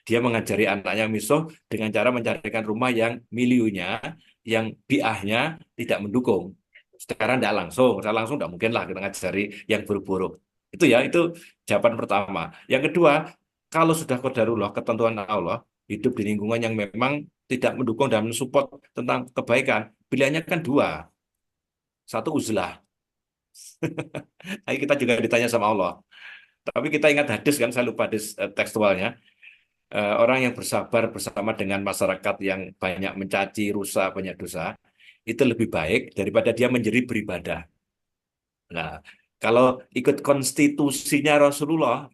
dia mengajari anaknya misuh dengan cara mencarikan rumah yang miliunya, yang biahnya tidak mendukung. Secara langsung tidak mungkin lah kita ngajari yang buruk-buruk. Itu ya, itu jawaban pertama. Yang kedua, kalau sudah qadarullah, ketentuan Allah, hidup di lingkungan yang memang tidak mendukung dan mensupport tentang kebaikan, pilihannya kan dua. Satu uzlah. Tapi kita juga ditanya sama Allah. Tapi kita ingat hadis kan, saya lupa hadis tekstualnya. Orang yang bersabar bersama dengan masyarakat yang banyak mencaci, rusak, banyak dosa, itu lebih baik daripada dia menjadi beribadah. Nah, kalau ikut konstitusinya Rasulullah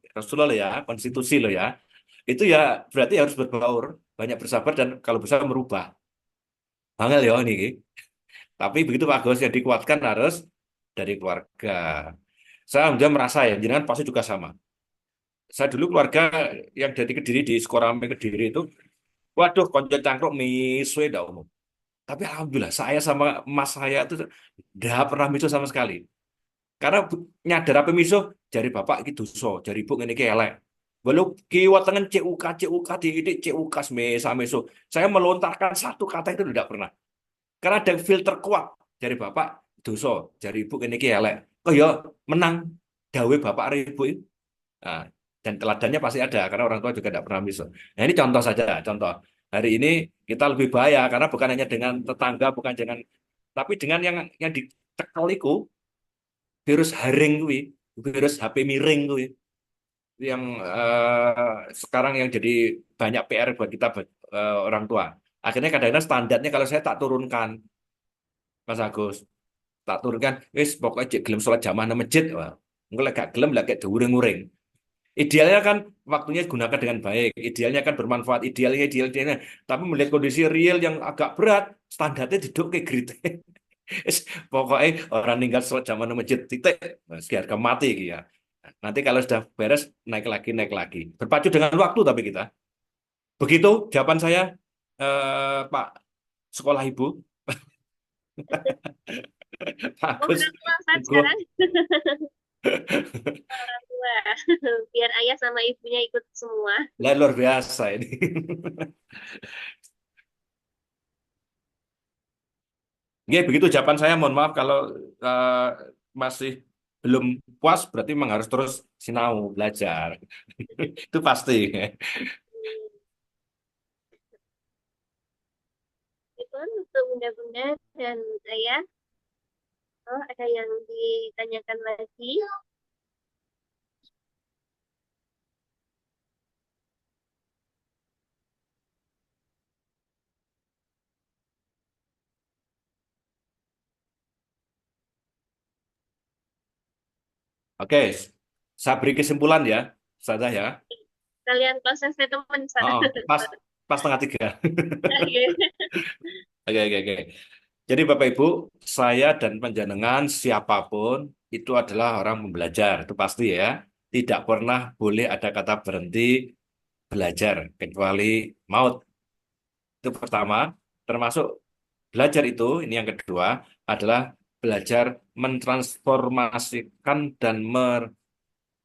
ya, konstitusi loh ya, itu ya berarti harus berbaur, banyak bersabar dan kalau bisa merubah. Angel ya ini. Tapi begitu Pak Agus yang dikuatkan harus dari keluarga. Saya sudah merasa ya, jenengan pasti juga sama. Saya dulu keluarga yang dari Kediri di Sukorame Kediri itu, waduh, konco cangkruk misue dah umum. Tapi alhamdulillah saya sama mas saya itu tidak pernah miso sama sekali. Karena nyadar apa miso dari bapak gitu so, dari ibu ini elek. Walau kiwat tangan CUK di ini CUK mesa meso. Saya melontarkan satu kata itu tidak pernah. Karena ada filter kuat dari bapak dosa, dari ibu ini elek. Oh ya menang dawe bapak hari ibu itu. Nah, dan teladannya pasti ada karena orang tua juga tidak pernah miso. Nah ini contoh saja, contoh. Hari ini kita lebih bahaya karena bukan hanya dengan tetangga, bukan dengan, tapi dengan yang dicekal itu virus haring kuwi, virus HP miring kuwi, yang sekarang yang jadi banyak PR buat kita orang tua. Akhirnya kadang-kadang standarnya kalau saya tak turunkan, Mas Agus, tak turunkan, wis pokoknya cek gelem sholat jamaah nang masjid, wah, engko lek gak gelem lek diuring-uring. Idealnya kan waktunya gunakan dengan baik, idealnya kan bermanfaat, idealnya. Tapi melihat kondisi real yang agak berat, standarnya duduk kayak gitu. Pokoknya orang meninggal sholat zaman masjid titik, harga mati gitu ya. Nanti kalau sudah beres naik lagi. Berpacu dengan waktu tapi kita. Begitu jawaban saya, Pak Sekolah Ibu. Mohon Bagus. aku angkat sekarang. Orang tua. Biar ayah sama ibunya ikut semua. Luar biasa ini. Oke, begitu jawaban saya. Mohon maaf kalau masih belum puas, berarti memang harus terus sinau belajar. Itu pasti. Itu untuk bunda-bunda dan ayah. Oh, ada yang ditanyakan lagi. Oke, saya beri kesimpulan ya, saja ya. Kalian closing statement sana. Oh, pas tengah tiga. Oke. Oke. Jadi Bapak Ibu, saya dan panjenengan siapapun itu adalah orang pembelajar, itu pasti ya. Tidak pernah boleh ada kata berhenti belajar kecuali maut. Itu pertama, termasuk belajar itu, ini yang kedua, adalah belajar mentransformasikan dan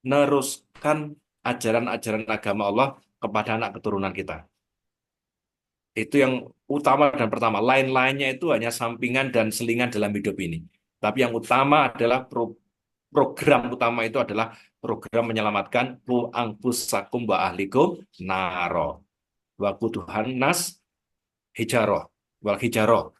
meneruskan ajaran-ajaran agama Allah kepada anak keturunan kita. Itu yang utama dan pertama. Lain-lainnya itu hanya sampingan dan selingan dalam hidup ini. Tapi yang utama adalah program utama itu adalah program menyelamatkan ku angfusakum wa ahlikum naro. Wa quduhan nas hijaroh. Wal hijaroh.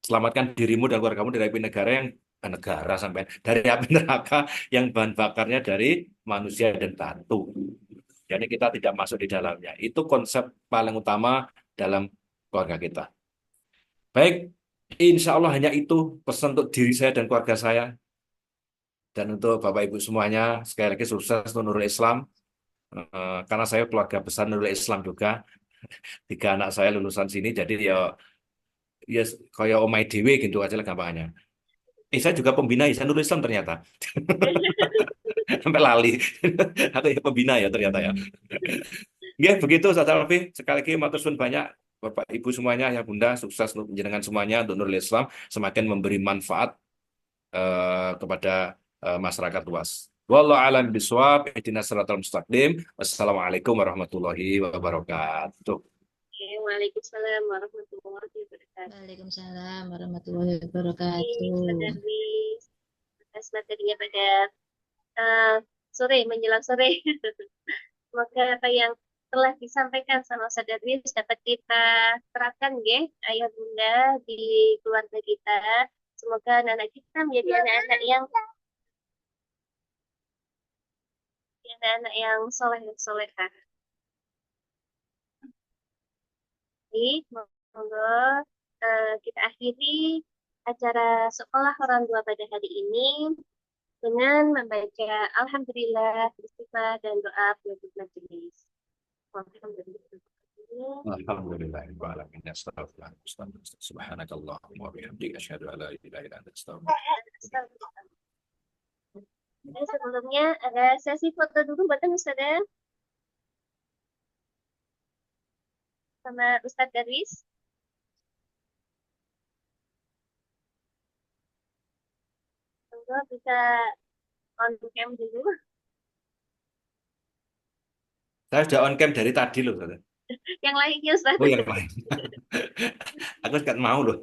Selamatkan dirimu dan keluargamu dari api negara yang negara sampai dari api neraka yang bahan bakarnya dari manusia dan batu. Jadi kita tidak masuk di dalamnya. Itu konsep paling utama dalam keluarga kita. Baik, insya Allah hanya itu pesan untuk diri saya dan keluarga saya. Dan untuk Bapak Ibu semuanya, sekali lagi sukses untuk Nurul Islam. Karena saya keluarga besar Nurul Islam juga. 3 anak saya lulusan sini, jadi ya kayak omai dewe gitu aja lah gampangnya. Saya juga pembina Ihsan Nurul Islam ternyata. Sampai lali. Aku ya pembina ya ternyata ya. Ya, begitu Ustaz Alfi. Sekali lagi matur suwun banyak Bapak Ibu semuanya, ya Bunda, sukses untuk menjenengan semuanya untuk Nurul Islam semakin memberi manfaat kepada masyarakat luas. Wallahu a'lam bishawab. Ihdinas siratal mustaqim. Wassalamualaikum warahmatullahi wabarakatuh. Waalaikumsalam warahmatullahi wabarakatuh. Waalaikumsalam warahmatullahi Ini wabarakatuh. Saudari atas materinya pada sore menjelang sore. Semoga apa yang telah disampaikan sama Saudari dapat kita terapkan ya, ayah bunda di keluarga kita. Semoga anak-anak kita menjadi anak-anak yang soleh dan solehah. Baik, monggo kita akhiri acara sekolah orang tua pada hari ini dengan membaca Alhamdulillah, istighfar dan doa penutup majelis. Alhamdulillahirabbil alamin. Astagfirullah. Subhanakallahumma wa bihamdika asyhadu an la ilaha illa anta astaghfiruka. Sebelumnya ada sesi foto dulu buatan Ustazah sama Ustadz Darwis. Monggo bisa on cam dulu. Saya sudah on cam dari tadi loh, Ustaz. Yang lainnya Ustaz. Oh, yang lain. Aku nggak mau loh.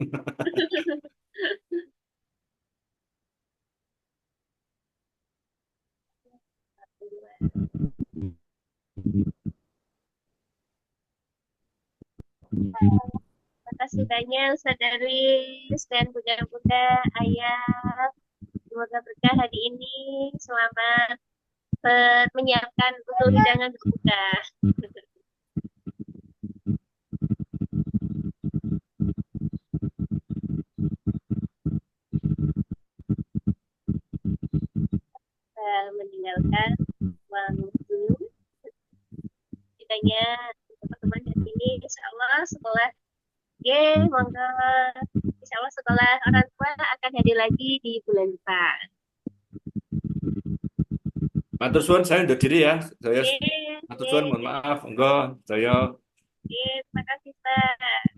Terima kasih banyak Ustaz Darwis dan bunda-bunda ayah. Semoga berkah hari ini. Selamat menyiapkan untuk hidangan berbuka. Meninggalkan uang dulu. Kitanya untuk pertemuan hari ini, insya Allah sekolah monggo. Insya Allah sekolah orang tua akan hadir lagi di bulan depan. Matur suwun, saya undur diri ya. Saya matur suwun, mohon maaf. Enggak, saya. Terima kasih Pak.